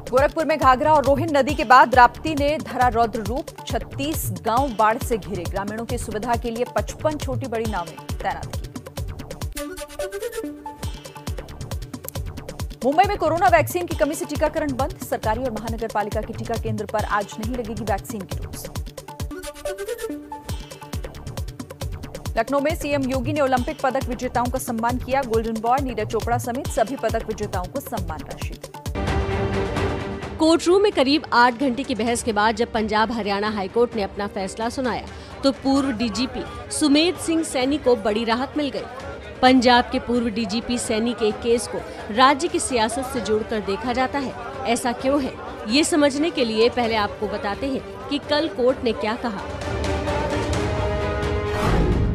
गोरखपुर में घाघरा और रोहिन नदी के बाद राप्ती ने धरा रौद्र रूप। 36 गांव बाढ़ से घिरे। ग्रामीणों की सुविधा के लिए 55 छोटी बड़ी नावें तैनात की। मुंबई में कोरोना वैक्सीन की कमी से टीकाकरण बंद। सरकारी और महानगर पालिका के टीका केंद्र पर आज नहीं लगेगी वैक्सीन की डोज। लखनऊ में सीएम योगी ने ओलंपिक पदक विजेताओं का सम्मान किया। गोल्डन बॉय नीरज चोपड़ा समेत सभी पदक विजेताओं को सम्मान राशि दी। कोर्ट रूम में करीब 8 घंटे की बहस के बाद जब पंजाब हरियाणा हाईकोर्ट ने अपना फैसला सुनाया तो पूर्व डीजीपी सुमेध सिंह सैनी को बड़ी राहत मिल गई। पंजाब के पूर्व डीजीपी सैनी के केस को राज्य की सियासत से जोड़कर देखा जाता है। ऐसा क्यों है, ये समझने के लिए पहले आपको बताते हैं कि कल कोर्ट ने क्या कहा।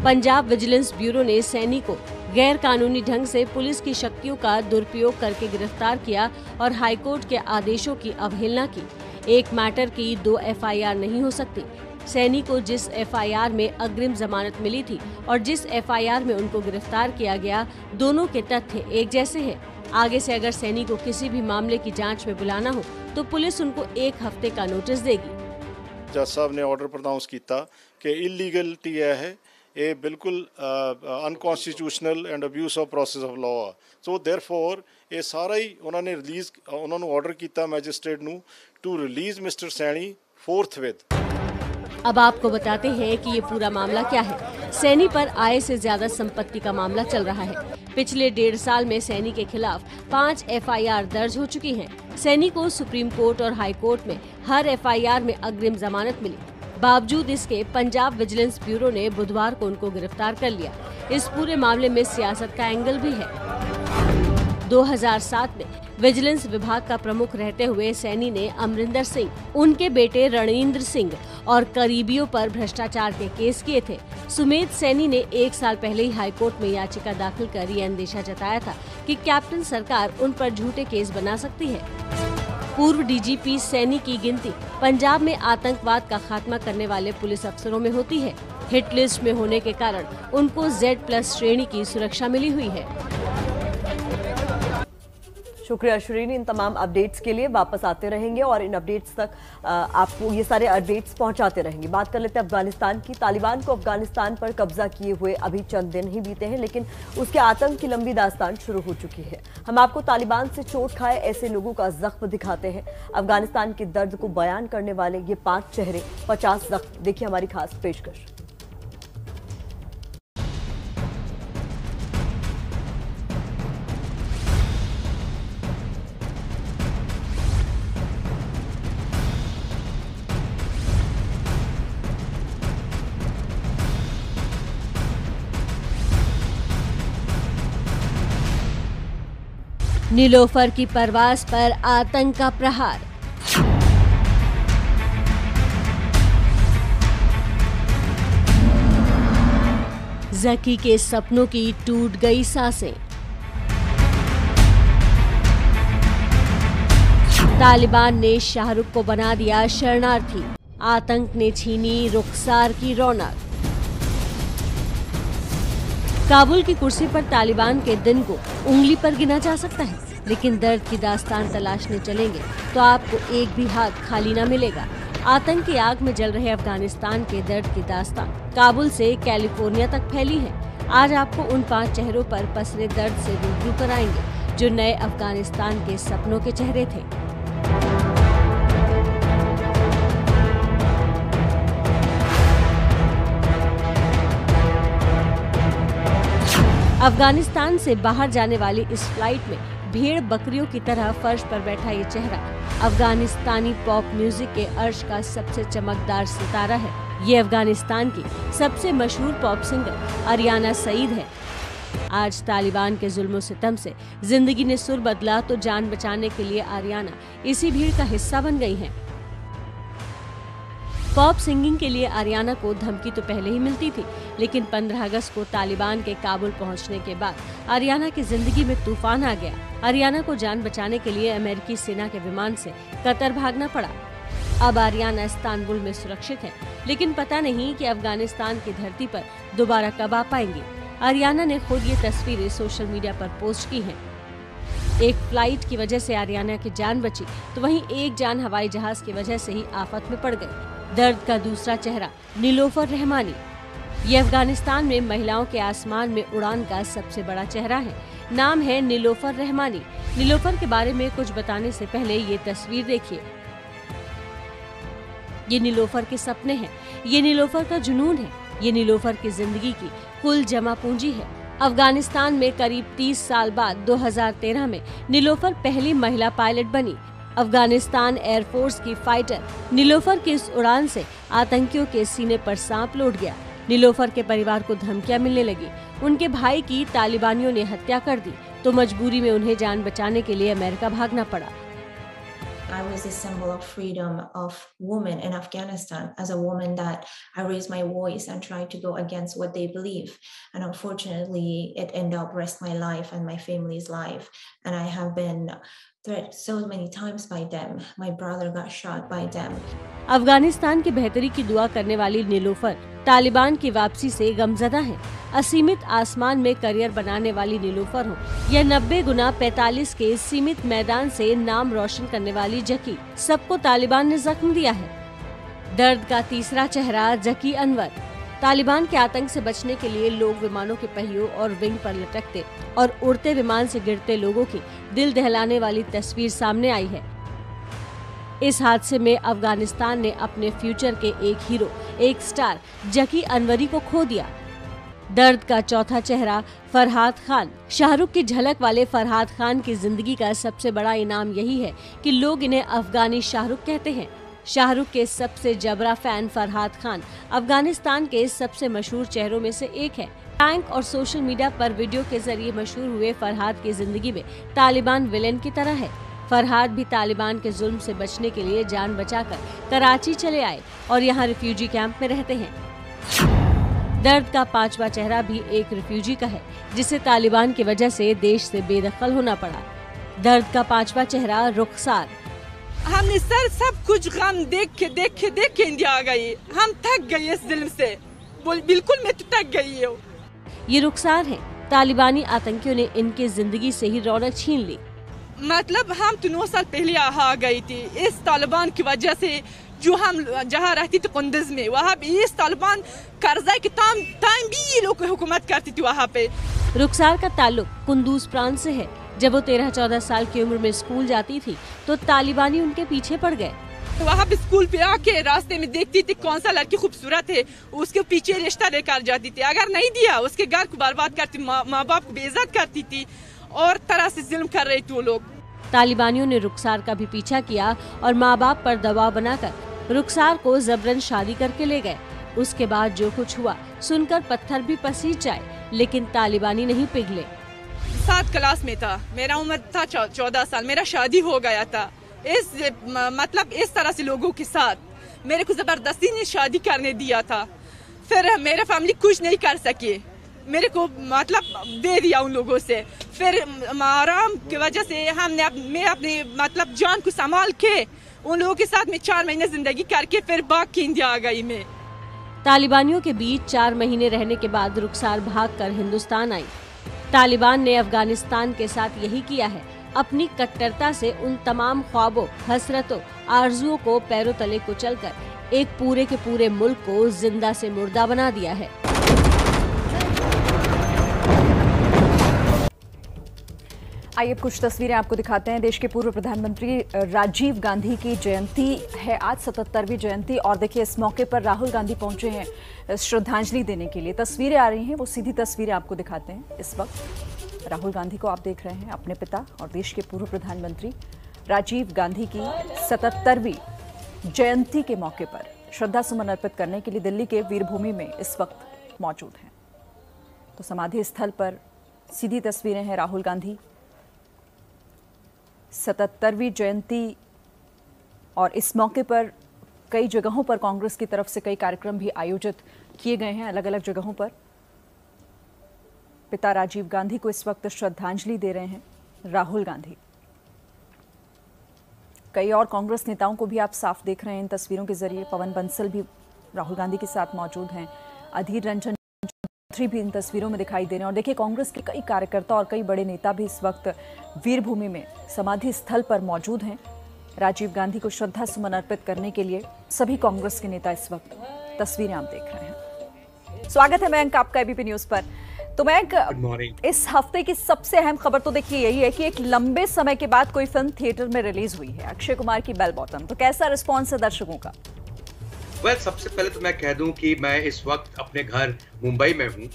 पंजाब विजिलेंस ब्यूरो ने सैनी को गैर कानूनी ढंग से पुलिस की शक्तियों का दुरुपयोग करके गिरफ्तार किया और हाईकोर्ट के आदेशों की अवहेलना की। एक मैटर की 2 एफआईआर नहीं हो सकती। सैनी को जिस एफआईआर में अग्रिम जमानत मिली थी और जिस एफआईआर में उनको गिरफ्तार किया गया, दोनों के तथ्य एक जैसे हैं। आगे से अगर सैनी को किसी भी मामले की जांच में बुलाना हो तो पुलिस उनको 1 हफ्ते का नोटिस देगी। जज साहब ने ऑर्डर प्रनाउंस किया कि इलीगलिटी है, ये बिल्कुल unconstitutional and abuse of process of law. So therefore ये सारा ही उन्होंने रिलीज उन्होंने ऑर्डर किया magistrate now to release mister Saini forthwith. अब आपको बताते हैं कि ये पूरा मामला क्या है। सैनी पर आय से ज्यादा संपत्ति का मामला चल रहा है। पिछले 1.5 साल में सैनी के खिलाफ 5 एफआईआर दर्ज हो चुकी हैं। सैनी को सुप्रीम कोर्ट और हाई कोर्ट में हर एफआईआर में अग्रिम जमानत मिली। बावजूद इसके पंजाब विजिलेंस ब्यूरो ने बुधवार को उनको गिरफ्तार कर लिया। इस पूरे मामले में सियासत का एंगल भी है। 2007 में विजिलेंस विभाग का प्रमुख रहते हुए सैनी ने अमरिंदर सिंह, उनके बेटे रणेंद्र सिंह और करीबियों पर भ्रष्टाचार के केस किए थे। सुमेध सैनी ने 1 साल पहले ही हाईकोर्ट में याचिका दाखिल कर ये अंदेशा जताया था कि कैप्टन सरकार उन पर झूठे केस बना सकती है। पूर्व डीजीपी सैनी की गिनती पंजाब में आतंकवाद का खात्मा करने वाले पुलिस अफसरों में होती है। हिट लिस्ट में होने के कारण उनको Z+ श्रेणी की सुरक्षा मिली हुई है। शुक्रिया श्रीन, इन तमाम अपडेट्स के लिए। वापस आते रहेंगे और इन अपडेट्स तक आपको ये सारे अपडेट्स पहुंचाते रहेंगे। बात कर लेते हैं अफगानिस्तान की। तालिबान को अफगानिस्तान पर कब्जा किए हुए अभी चंद दिन ही बीते हैं, लेकिन उसके आतंक की लंबी दास्तान शुरू हो चुकी है। हम आपको तालिबान से चोट खाए ऐसे लोगों का जख्म दिखाते हैं। अफगानिस्तान के दर्द को बयान करने वाले ये 5 चेहरे, 50 जख्म। देखिए हमारी खास पेशकश। नीलोफर की परवास पर आतंक का प्रहार। जकी के सपनों की टूट गई सांसें। तालिबान ने शाहरुख को बना दिया शरणार्थी। आतंक ने छीनी रुखसार की रौनक। काबुल की कुर्सी पर तालिबान के दिन को उंगली पर गिना जा सकता है, लेकिन दर्द की दास्तान तलाशने चलेंगे तो आपको एक भी हाथ खाली न मिलेगा। आतंक की आग में जल रहे अफगानिस्तान के दर्द की दास्तान काबुल से कैलिफोर्निया तक फैली है। आज आपको उन 5 चेहरों पर पसरे दर्द से रूबरू कराएंगे जो नए अफगानिस्तान के सपनों के चेहरे थे। अफगानिस्तान से बाहर जाने वाली इस फ्लाइट में भेड़ बकरियों की तरह फर्श पर बैठा ये चेहरा अफगानिस्तानी पॉप म्यूजिक के अर्श का सबसे चमकदार सितारा है। ये अफगानिस्तान की सबसे मशहूर पॉप सिंगर अरियाना सईद है। आज तालिबान के जुल्म सितम से जिंदगी ने सुर बदला तो जान बचाने के लिए अरियाना इसी भीड़ का हिस्सा बन गई हैं। पॉप सिंगिंग के लिए अरियाना को धमकी तो पहले ही मिलती थी, लेकिन 15 अगस्त को तालिबान के काबुल पहुंचने के बाद अरियाना की जिंदगी में तूफान आ गया। अरियाना को जान बचाने के लिए अमेरिकी सेना के विमान से कतर भागना पड़ा। अब अरियाना इस्तांबुल में सुरक्षित है, लेकिन पता नहीं कि अफगानिस्तान की धरती पर दोबारा कब आ पाएंगी। अरियाना ने खुद ये तस्वीरें सोशल मीडिया पर पोस्ट की हैं। एक फ्लाइट की वजह से अरियाना की जान बची, तो वहीं एक जान हवाई जहाज की वजह से ही आफत में पड़ गई। दर्द का दूसरा चेहरा नीलोफर रहमानी। ये अफगानिस्तान में महिलाओं के आसमान में उड़ान का सबसे बड़ा चेहरा है। नाम है नीलोफर रहमानी। नीलोफर के बारे में कुछ बताने से पहले ये तस्वीर देखिए। ये नीलोफर के सपने हैं, ये नीलोफर का जुनून है, ये नीलोफर की जिंदगी की कुल जमा पूंजी है। अफगानिस्तान में करीब 30 साल बाद 2013 में नीलोफर पहली महिला पायलट बनी। अफगानिस्तान एयरफोर्स की फाइटर नीलोफर की इस उड़ान से आतंकियों के सीने पर सांप लौट गया। नीलोफर के परिवार को धमकियां मिलने लगी। उनके भाई की तालिबानियों ने हत्या कर दी, तो मजबूरी में उन्हें जान बचाने के लिए अमेरिका भागना पड़ा। I was a symbol of freedom of women in Afghanistan. As a woman that I raised my voice and tried to go against what they believe. And unfortunately, it ended up risking my life and my family's life. And I have been threatened so many times by them. My brother got shot by them. Afghanistan की बेहतरी की दुआ करने वाली नीलोफर तालिबान की वापसी से गमजदा है। असीमित आसमान में करियर बनाने वाली नीलोफर हो या 90 गुना 45 के सीमित मैदान से नाम रोशन करने वाली जकी, सबको तालिबान ने जख्म दिया है। दर्द का तीसरा चेहरा जकी अनवर। तालिबान के आतंक से बचने के लिए लोग विमानों के पहियों और विंग पर लटकते और उड़ते विमान से गिरते लोगों की दिल दहलाने वाली तस्वीर सामने आई है। इस हादसे में अफगानिस्तान ने अपने फ्यूचर के एक हीरो, एक स्टार जकी अनवरी को खो दिया। दर्द का चौथा चेहरा फरहाद खान। शाहरुख की झलक वाले फरहाद खान की जिंदगी का सबसे बड़ा इनाम यही है कि लोग इन्हें अफगानी शाहरुख कहते हैं। शाहरुख के सबसे जबरा फैन फरहाद खान अफगानिस्तान के सबसे मशहूर चेहरों में से एक है। टैंक और सोशल मीडिया पर वीडियो के जरिए मशहूर हुए फरहाद की जिंदगी में तालिबान विलेन की तरह है। फरहाद भी तालिबान के जुल्म से बचने के लिए जान बचाकर कराची चले आए और यहाँ रिफ्यूजी कैंप में रहते हैं। दर्द का पांचवा चेहरा भी एक रिफ्यूजी का है, जिसे तालिबान की वजह से देश से बेदखल होना पड़ा। दर्द का पांचवा चेहरा रुखसार। हमने सर सब कुछ गम देख के इंडिया आ गई। हम थक गए इस जुल्म से, बिल्कुल मैं तो थक गई हूँ। ये रुखसार है। तालिबानी आतंकियों ने इनकी जिंदगी से ही रौनक छीन ली। मतलब हम तो 9 साल पहले आ गई थी इस तालिबान की वजह से। जो हम जहाँ रहती थी कुंदज में, वहाँ भी इस तालिबान कर्जा के टाइम भी ये लोग हुकूमत करती थी वहाँ पे। रुखसार का ताल्लुक कुंदूज प्रांत से है। जब वो 13-14 साल की उम्र में स्कूल जाती थी तो तालिबानी उनके पीछे पड़ गए। वहाँ पे स्कूल पे आके रास्ते में देखती थी कौन सा लड़की खूबसूरत है, उसके पीछे रिश्ता लेकर जाती थी। अगर नहीं दिया उसके घर को बर्बाद करती, माँ बाप को बेइज्जत करती थी और तरह से जुल्म कर रहे थे वो लोग। तालिबानियों ने रुखसार का भी पीछा किया और माँ बाप पर दबाव बनाकर रुखसार को जबरन शादी करके ले गए। उसके बाद जो कुछ हुआ सुनकर पत्थर भी पसीज जाए, लेकिन तालिबानी नहीं पिघले। 7 क्लास में था, मेरा उम्र था 14 साल, मेरा शादी हो गया था। इस तरह से लोगों के साथ मेरे को जबरदस्ती ने शादी करने दिया था। फिर मेरा फैमिली कुछ नहीं कर सके, मेरे को दे दिया उन लोगों से। फिर आराम की वजह से मैं अपनी जान को संभाल के उन लोगों के साथ में 4 महीने जिंदगी करके फिर भाग के इंडिया आ गई मैं। तालिबानियों के बीच 4 महीने रहने के बाद रुखसार भागकर हिंदुस्तान आई। तालिबान ने अफगानिस्तान के साथ यही किया है। अपनी कट्टरता से उन तमाम ख्वाबों, हसरतों, आरजुओं को पैरों तले कुचलकर एक पूरे के पूरे मुल्क को जिंदा से मुर्दा बना दिया है। आइए कुछ तस्वीरें आपको दिखाते हैं। देश के पूर्व प्रधानमंत्री राजीव गांधी की जयंती है आज, 77वीं जयंती, और देखिए इस मौके पर राहुल गांधी पहुंचे हैं श्रद्धांजलि देने के लिए। तस्वीरें आ रही हैं, वो सीधी तस्वीरें आपको दिखाते हैं। इस वक्त राहुल गांधी को आप देख रहे हैं, अपने पिता और देश के पूर्व प्रधानमंत्री राजीव गांधी की 77वीं जयंती के मौके पर श्रद्धा सुमन अर्पित करने के लिए दिल्ली के वीरभूमि में इस वक्त मौजूद हैं। तो समाधि स्थल पर सीधी तस्वीरें हैं राहुल गांधी। 77वीं जयंती और इस मौके पर कई जगहों पर कांग्रेस की तरफ से कई कार्यक्रम भी आयोजित किए गए हैं अलग अलग जगहों पर। पिता राजीव गांधी को इस वक्त श्रद्धांजलि दे रहे हैं राहुल गांधी। कई और कांग्रेस नेताओं को भी आप साफ देख रहे हैं इन तस्वीरों के जरिए। पवन बंसल भी राहुल गांधी के साथ मौजूद हैं, अधीर रंजन भी इन तस्वीरों में दिखाई दे रहे हैं। और देखिए कांग्रेस के कई कार्यकर्ता और कई बड़े नेता भी इस वक्त वीरभूमि में समाधि स्थल पर मौजूद हैं राजीव गांधी को श्रद्धा सुमन अर्पित करने के लिए। सभी कांग्रेस के नेता इस वक्त तस्वीरें आप देख रहे हैं। स्वागत है मयंक आपका एबीपी न्यूज पर। तो मयंक, इस हफ्ते की सबसे अहम खबर तो देखिए यही है कि एक लंबे समय के बाद कोई फिल्म थिएटर में रिलीज हुई है, अक्षय कुमार की बेल बॉटम। तो कैसा रिस्पॉन्स है दर्शकों का? सबसे पहले तो मैं कह दूं कि मैं इस वक्त अपने घर मुंबई में हूं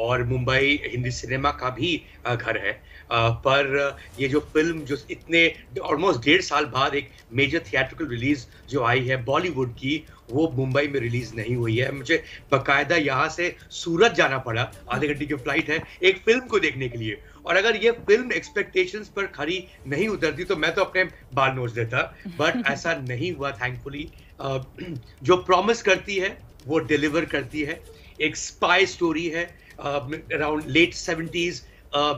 और मुंबई हिंदी सिनेमा का भी घर है, पर ये जो फिल्म जो इतने ऑलमोस्ट 1.5 साल बाद एक मेजर थिएट्रिकल रिलीज जो आई है बॉलीवुड की, वो मुंबई में रिलीज नहीं हुई है। मुझे बकायदा यहाँ से सूरत जाना पड़ा, आधे घंटे की फ्लाइट है एक फिल्म को देखने के लिए। और अगर ये फिल्म एक्सपेक्टेशंस पर खरी नहीं उतरती तो मैं तो अपने बाल नोच देता, बट ऐसा नहीं हुआ थैंकफुली। जो प्रॉमिस करती है वो डिलीवर करती है। एक स्पाई स्टोरी है, around late 70s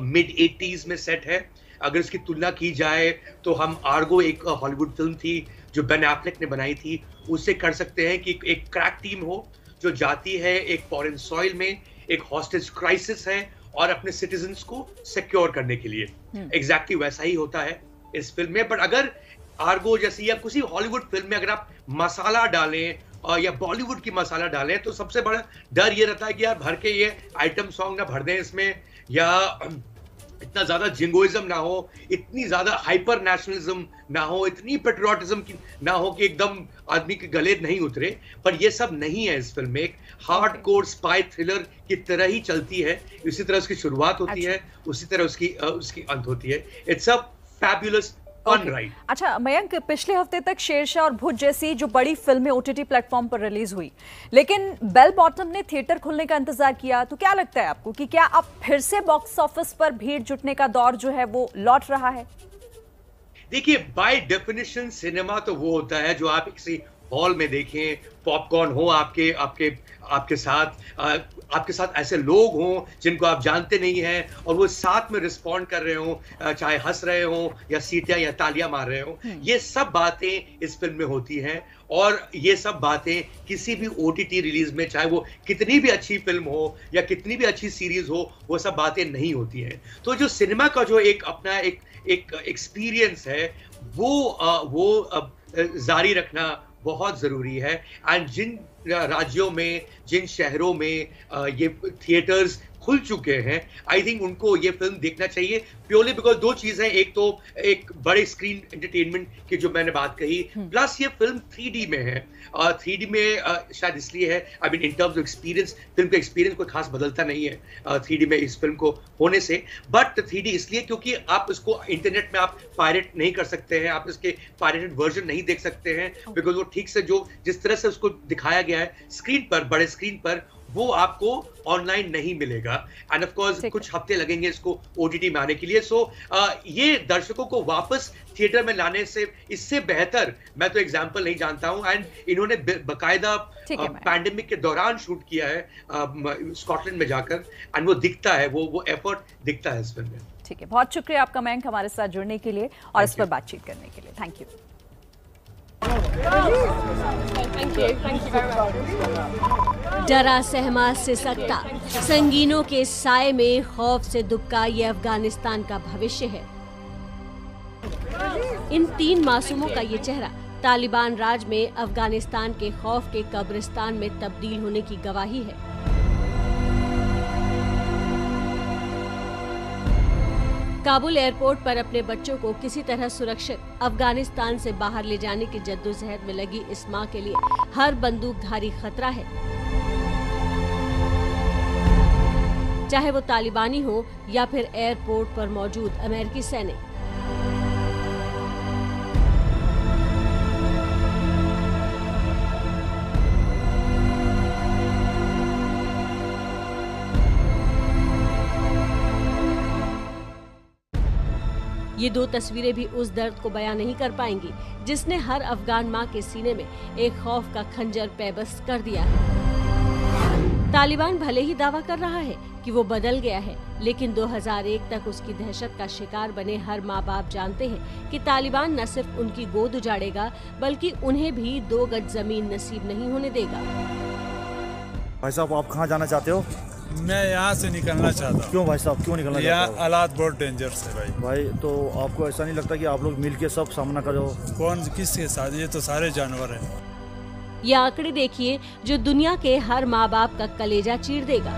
mid 80s में सेट है। अगर इसकी तुलना की जाए तो हम आर्गो एक हॉलीवुड फिल्म थी जो बेन एफ्लेक ने बनाई थी, उससे कर सकते हैं कि एक क्रैक टीम हो जो जाती है एक फॉरेन सॉइल में, एक हॉस्टेज क्राइसिस है और अपने सिटीजन्स को सिक्योर करने के लिए। एग्जैक्टली वैसा ही होता है इस फिल्म में। बट अगर आर्गो जैसी या किसी हॉलीवुड फिल्म में अगर आप मसाला डालें या बॉलीवुड की मसाला डालें तो सबसे बड़ा डर ये रहता है कि यार भर के ये आइटम सॉन्ग ना भर दें इसमें, या इतना ज्यादा जिंगोइज्म ना हो, इतनी ज्यादा हाइपर नेशनलिज्म ना हो, इतनी पेट्रियोटिज्म की ना हो कि एकदम आदमी के गले नहीं उतरे। पर ये सब नहीं है इस फिल्म में। एक हार्डकोर स्पाई थ्रिलर की तरह ही चलती है, इसी तरह उसकी शुरुआत होती है, उसी तरह उसकी अंत होती है। It's a fabulous Right. अच्छा मयंक, पिछले हफ्ते तक शेरशाह और भूत जैसी जो बड़ी फिल्में ओटीटी प्लेटफॉर्म पर रिलीज हुई, लेकिन बेल बॉटम ने थिएटर खुलने का इंतजार किया। तो क्या लगता है आपको कि क्या अब फिर से बॉक्स ऑफिस पर भीड़ जुटने का दौर जो है वो लौट रहा है? देखिए, बाय डेफिनेशन सिनेमा तो वो होता है जो आप किसी हॉल में देखें, पॉपकॉर्न हो आपके साथ ऐसे लोग हों जिनको आप जानते नहीं हैं और वो साथ में रिस्पॉन्ड कर रहे हों, चाहे हंस रहे हों या सीटियां या तालियां मार रहे हों। ये सब बातें इस फिल्म में होती हैं और ये सब बातें किसी भी ओटीटी रिलीज में, चाहे वो कितनी भी अच्छी फिल्म हो या कितनी भी अच्छी सीरीज हो, वो सब बातें नहीं होती हैं। तो जो सिनेमा का जो एक अपना एक एक्सपीरियंस है वो जारी रखना बहुत जरूरी है। एंड जिन राज्यों में, जिन शहरों में ये थिएटर्स खुल चुके हैं, आई थिंक उनको ये फिल्म देखना चाहिए प्योरली बिकॉज दो चीजें, एक तो एक बड़े स्क्रीन एंटरटेनमेंट की जो मैंने बात कही, प्लस ये फिल्म 3D में है। 3D में शायद इसलिए है, I mean in terms of experience, film का एक्सपीरियंस कोई खास बदलता नहीं है 3D में इस फिल्म को होने से, बट 3D इसलिए क्योंकि आप इसको इंटरनेट में आप पायरेट नहीं कर सकते हैं, आप इसके पायरेटेड वर्जन नहीं देख सकते हैं बिकॉज वो ठीक से जिस तरह से उसको दिखाया गया है स्क्रीन पर, बड़े स्क्रीन पर, वो आपको ऑनलाइन नहीं मिलेगा। एंड ऑफ कोर्स कुछ हफ्ते लगेंगे इसको ओटीटी में आने के लिए। सो ये दर्शकों को वापस थिएटर में लाने से इससे बेहतर मैं तो एग्जांपल नहीं जानता हूं। एंड इन्होंने बकायदा पैंडेमिक के दौरान शूट किया है स्कॉटलैंड में जाकर, एंड वो दिखता है, वो एफर्ट दिखता है इस फिल्म में। ठीक है, बहुत शुक्रिया आपका मयंक हमारे साथ जुड़ने के लिए और इस पर बातचीत करने के लिए। Thank you. डरा सहमा से सकता, संगीनों के साए में खौफ से दुबका ये अफगानिस्तान का भविष्य है। इन 3 मासूमों का ये चेहरा तालिबान राज में अफगानिस्तान के खौफ के कब्रिस्तान में तब्दील होने की गवाही है। काबुल एयरपोर्ट पर अपने बच्चों को किसी तरह सुरक्षित अफगानिस्तान से बाहर ले जाने की जद्दोजहद में लगी इस मां के लिए हर बंदूकधारी खतरा है, चाहे वो तालिबानी हो या फिर एयरपोर्ट पर मौजूद अमेरिकी सैनिक। ये 2 तस्वीरें भी उस दर्द को बयां नहीं कर पाएंगी जिसने हर अफगान मां के सीने में एक खौफ का खंजर पेबस कर दिया है। तालिबान भले ही दावा कर रहा है कि वो बदल गया है, लेकिन 2001 तक उसकी दहशत का शिकार बने हर माँ बाप जानते हैं कि तालिबान न सिर्फ उनकी गोद उजाड़ेगा बल्कि उन्हें भी 2 गज जमीन नसीब नहीं होने देगा। भाई साहब, आप कहाँ जाना चाहते हो? मैं यहाँ से निकलना चाहता हूँ। क्यों भाई साहब, क्यों निकलना चाहते हो? यहाँ हालात बहुत डेंजरस है भाई। तो आपको ऐसा नहीं लगता कि आप लोग मिलके सब सामना करो? कौन किसके साथ? ये तो सारे जानवर हैं। ये आंकड़े देखिए जो दुनिया के हर माँ बाप का कलेजा चीर देगा।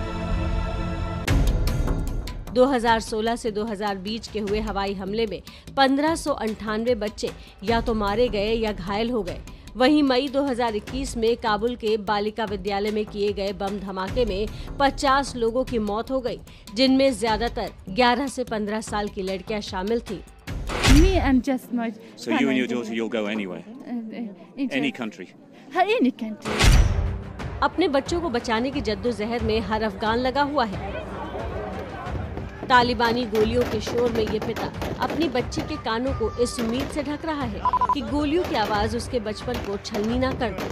2016 से 2020 के हुए हवाई हमले में 1598 बच्चे या तो मारे गए या घायल हो गए। वहीं मई 2021 में काबुल के बालिका विद्यालय में किए गए बम धमाके में 50 लोगों की मौत हो गई, जिनमें ज्यादातर 11 से 15 साल की लड़कियां शामिल थीं। Me and just my. So you and your daughter, you'll go anywhere? Any country? Any country. अपने बच्चों को बचाने की जद्दोजहद में हर अफगान लगा हुआ है। तालिबानी गोलियों के शोर में ये पिता अपनी बच्ची के कानों को इस उम्मीद से ढक रहा है कि गोलियों की आवाज उसके बचपन को छलनी न कर दे।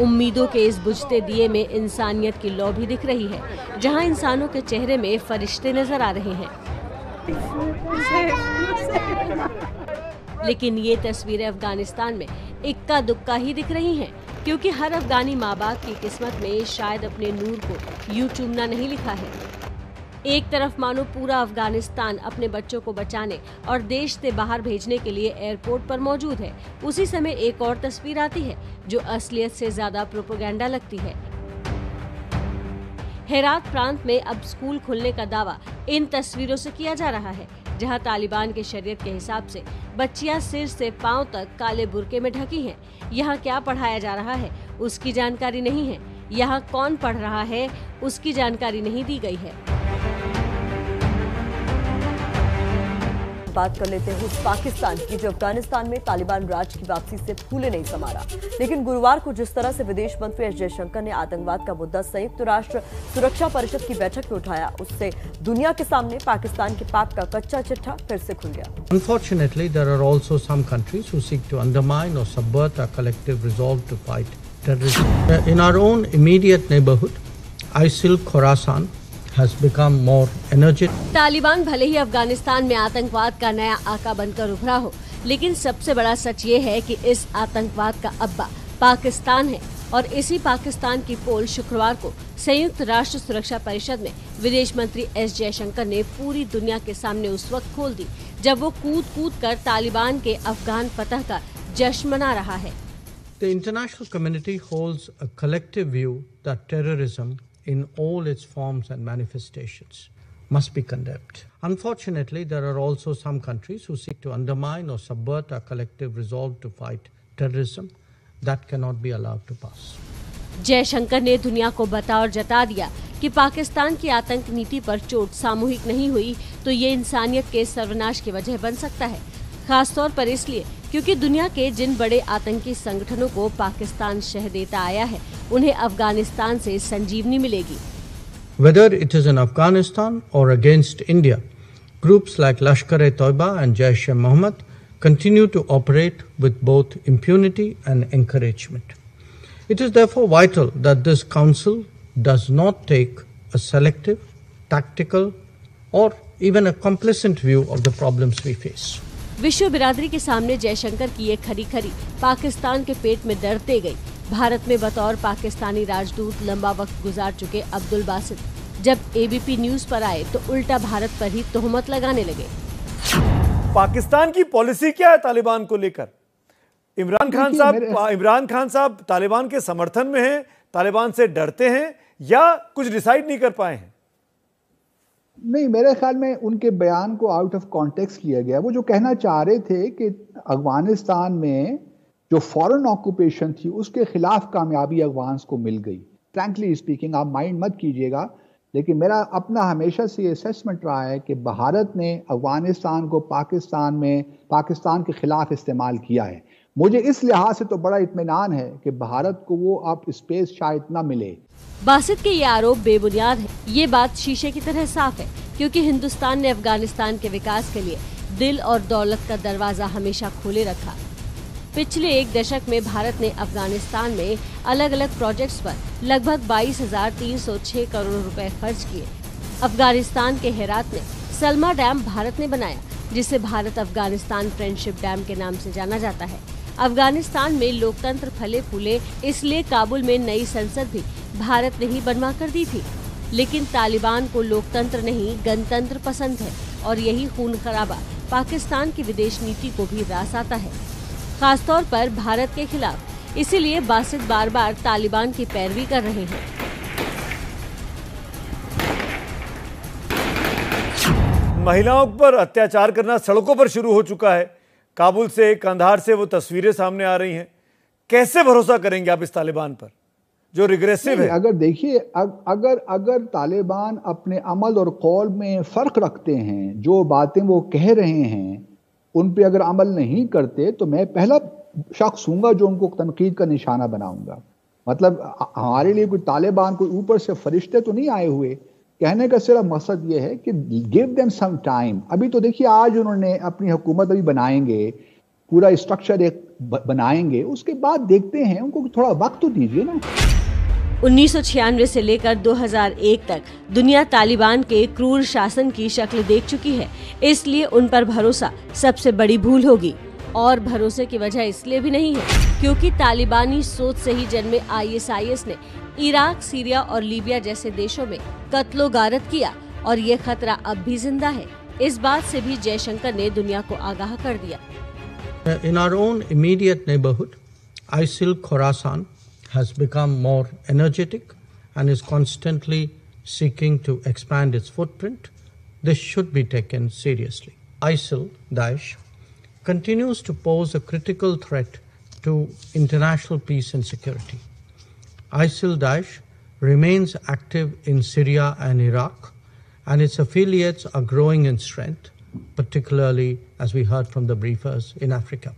उम्मीदों के इस बुझते दिए में इंसानियत की लौ भी दिख रही है, जहां इंसानों के चेहरे में फरिश्ते नजर आ रहे हैं। लेकिन ये तस्वीरें अफगानिस्तान में इक्का दुक्का ही दिख रही हैं, क्योंकि हर अफगानी माँ बाप की किस्मत में शायद अपने नूर को यूं चूमना नहीं लिखा है। एक तरफ मानो पूरा अफगानिस्तान अपने बच्चों को बचाने और देश से बाहर भेजने के लिए एयरपोर्ट पर मौजूद है, उसी समय एक और तस्वीर आती है जो असलियत से ज्यादा प्रोपेगेंडा लगती है। हेरात प्रांत में अब स्कूल खुलने का दावा इन तस्वीरों से किया जा रहा है, जहां तालिबान के शरीयत के हिसाब से बच्चियां सिर से पांव तक काले बुर्के में ढकी हैं। यहाँ क्या पढ़ाया जा रहा है उसकी जानकारी नहीं है, यहाँ कौन पढ़ रहा है उसकी जानकारी नहीं दी गई है। बात कर लेते हैं पाकिस्तान की, जो अफगानिस्तान में तालिबान राज की वापसी से फूले नहीं समा रहा। लेकिन गुरुवार को जिस तरह से विदेश मंत्री एस जयशंकर ने आतंकवाद का मुद्दा संयुक्त राष्ट्र सुरक्षा परिषद की बैठक में उठाया, उससे दुनिया के सामने पाकिस्तान के पाप का कच्चा चिट्ठा फिर से खुल गया। Unfortunately, there are also some countries who seek to undermine or subvert our collective resolve to fight terrorism. In our own immediate neighborhood, ISIL Khorasan has become more energetic. Taliban भले ही अफगानिस्तान में आतंकवाद का नया आका बनकर उभरा हो, लेकिन सबसे बड़ा सच ये है कि इस आतंकवाद का अब्बा पाकिस्तान है। और इसी पाकिस्तान की पोल शुक्रवार को संयुक्त राष्ट्र सुरक्षा परिषद में विदेश मंत्री एस जयशंकर ने पूरी दुनिया के सामने उस वक्त खोल दी जब वो कूद कर तालिबान के अफगान फतह का जश्न मना रहा है। The international community holds a collective view that terrorism in all its forms and manifestations must be condemned. Unfortunately, there are also some countries who seek to undermine or subvert our collective resolve to fight terrorism. That cannot be allowed to pass. Jaishankar ने दुनिया को बता और जता दिया कि पाकिस्तान की आतंक नीति पर चोट सामूहिक नहीं हुई तो ये इंसानियत के सर्वनाश की वजह बन सकता है, खासतौर पर इसलिए क्योंकि दुनिया के जिन बड़े आतंकी संगठनों को पाकिस्तान शह देता आया है, उन्हें अफगानिस्तान से संजीवनी मिलेगी। Whether it is in Afghanistan or against India, groups like Lashkar-e-Toiba and Jaish-e-Mohammed continue to operate with both impunity and encouragement. It is therefore vital that this council does not take a selective, tactical, or even a complacent view of the problems we face. विश्व बिरादरी के सामने जयशंकर की ये खरी पाकिस्तान के पेट में दर्द दे गई। भारत में बतौर पाकिस्तानी राजदूत लंबा वक्त गुजार चुके अब्दुल बासित जब एबीपी न्यूज पर आए तो उल्टा भारत पर ही तोहमत लगाने लगे। पाकिस्तान की पॉलिसी क्या है तालिबान को लेकर? इमरान खान साहब तालिबान के समर्थन में हैं, तालिबान से डरते हैं या कुछ डिसाइड नहीं कर पाए हैं? नहीं, मेरे ख्याल में उनके बयान को आउट ऑफ कॉन्टेक्स्ट लिया गया। वो जो कहना चाह रहे थे कि अफगानिस्तान में जो फॉरेन ऑक्यूपेशन थी उसके खिलाफ कामयाबी अफगान्स को मिल गई। फ्रैंकली स्पीकिंग, आप माइंड मत कीजिएगा, लेकिन मेरा अपना हमेशा से असेसमेंट रहा है कि भारत ने अफगानिस्तान को पाकिस्तान के खिलाफ इस्तेमाल किया है। मुझे इस लिहाज से तो बड़ा इत्मीनान है कि भारत को वो अब स्पेस शायद न मिले। बासित के ये आरोप बेबुनियाद है। ये बात शीशे की तरह साफ है, क्योंकि हिंदुस्तान ने अफगानिस्तान के विकास के लिए दिल और दौलत का दरवाजा हमेशा खोले रखा। पिछले एक दशक में भारत ने अफगानिस्तान में अलग अलग प्रोजेक्ट्स पर लगभग 22,306 करोड़ रुपए खर्च किए। अफगानिस्तान के हेरात में सलमा डैम भारत ने बनाया, जिसे भारत अफगानिस्तान फ्रेंडशिप डैम के नाम से जाना जाता है। अफगानिस्तान में लोकतंत्र फले फूले, इसलिए काबुल में नई संसद भी भारत ने ही बनवा कर दी थी। लेकिन तालिबान को लोकतंत्र नहीं, गणतंत्र पसंद है, और यही खून खराबा पाकिस्तान की विदेश नीति को भी रास आता है, खासतौर पर भारत के खिलाफ। इसीलिए बासित बार बार तालिबान की पैरवी कर रहे हैं। महिलाओं पर अत्याचार करना सड़कों पर शुरू हो चुका है। काबुल से, कंधार से वो तस्वीरें सामने आ रही हैं। कैसे भरोसा करेंगे आप इस तालिबान पर जो रिग्रेसिव है? अगर देखिए, अगर तालिबान अपने अमल और कौल में फर्क रखते हैं, जो बातें वो कह रहे हैं उन पे अगर अमल नहीं करते, तो मैं पहला शख्स हूँगा जो उनको तनकीद का निशाना बनाऊंगा। मतलब हमारे लिए कोई तालिबान कोई ऊपर से फरिश्ते तो नहीं आए हुए। कहने का सिर्फ मकसद ये है कि गिव देम सम टाइम। अभी तो देखिए, आज उन्होंने अपनी हुकूमत अभी बनाएंगे, पूरा स्ट्रक्चर एक बनाएंगे, उसके बाद देखते हैं, उनको थोड़ा वक्त तो दीजिए ना। 1996 से लेकर 2001 तक दुनिया तालिबान के क्रूर शासन की शक्ल देख चुकी है, इसलिए उन पर भरोसा सबसे बड़ी भूल होगी। और भरोसे की वजह इसलिए भी नहीं है क्योंकि तालिबानी सोच से ही जन्मे ISIS ने इराक, सीरिया और लीबिया जैसे देशों में कत्लो गारत किया, और ये खतरा अब भी जिंदा है। इस बात से भी जयशंकर ने दुनिया को आगाह कर दिया। In our own immediate neighborhood, ISIL Khorasan has become more energetic and is constantly seeking to expand its footprint. This should be taken seriously. ISIL, Daesh, continues to pose a critical threat to international peace and security. ISIL Daesh remains active in Syria and Iraq, and its affiliates are growing in strength, particularly, as we heard from the briefers, in Africa.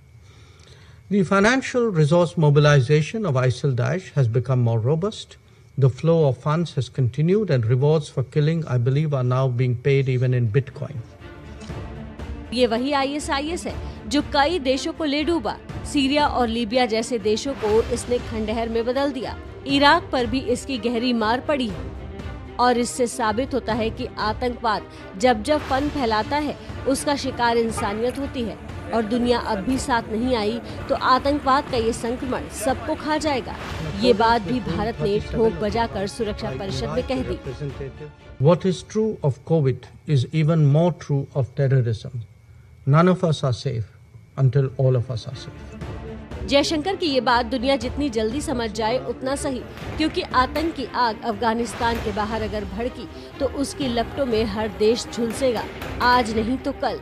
The financial resource mobilization of ISIL Daesh has become more robust. The flow of funds has continued, and rewards for killing, I believe, are now being paid even in Bitcoin. ये वही ISIS है जो कई देशों को ले डूबा। Syria और लीबिया जैसे देशों को इसने खंडहर में बदल दिया। इराक पर भी इसकी गहरी मार पड़ी है, और इससे साबित होता है कि आतंकवाद जब जब फन फैलाता है उसका शिकार इंसानियत होती है। और दुनिया अब भी साथ नहीं आई तो आतंकवाद का ये संक्रमण सबको खा जाएगा। ये बात भी भारत ने ठोक बजाकर सुरक्षा परिषद में कह दी। What is true of COVID is even more true of terrorism. None of us are safe until all of us are safe. Jaishankar की ये बात दुनिया जितनी जल्दी समझ जाए उतना सही, क्योंकि आतंक की आग अफगानिस्तान के बाहर अगर भड़की तो उसकी लपटों में हर देश झुलसेगा, आज नहीं तो कल।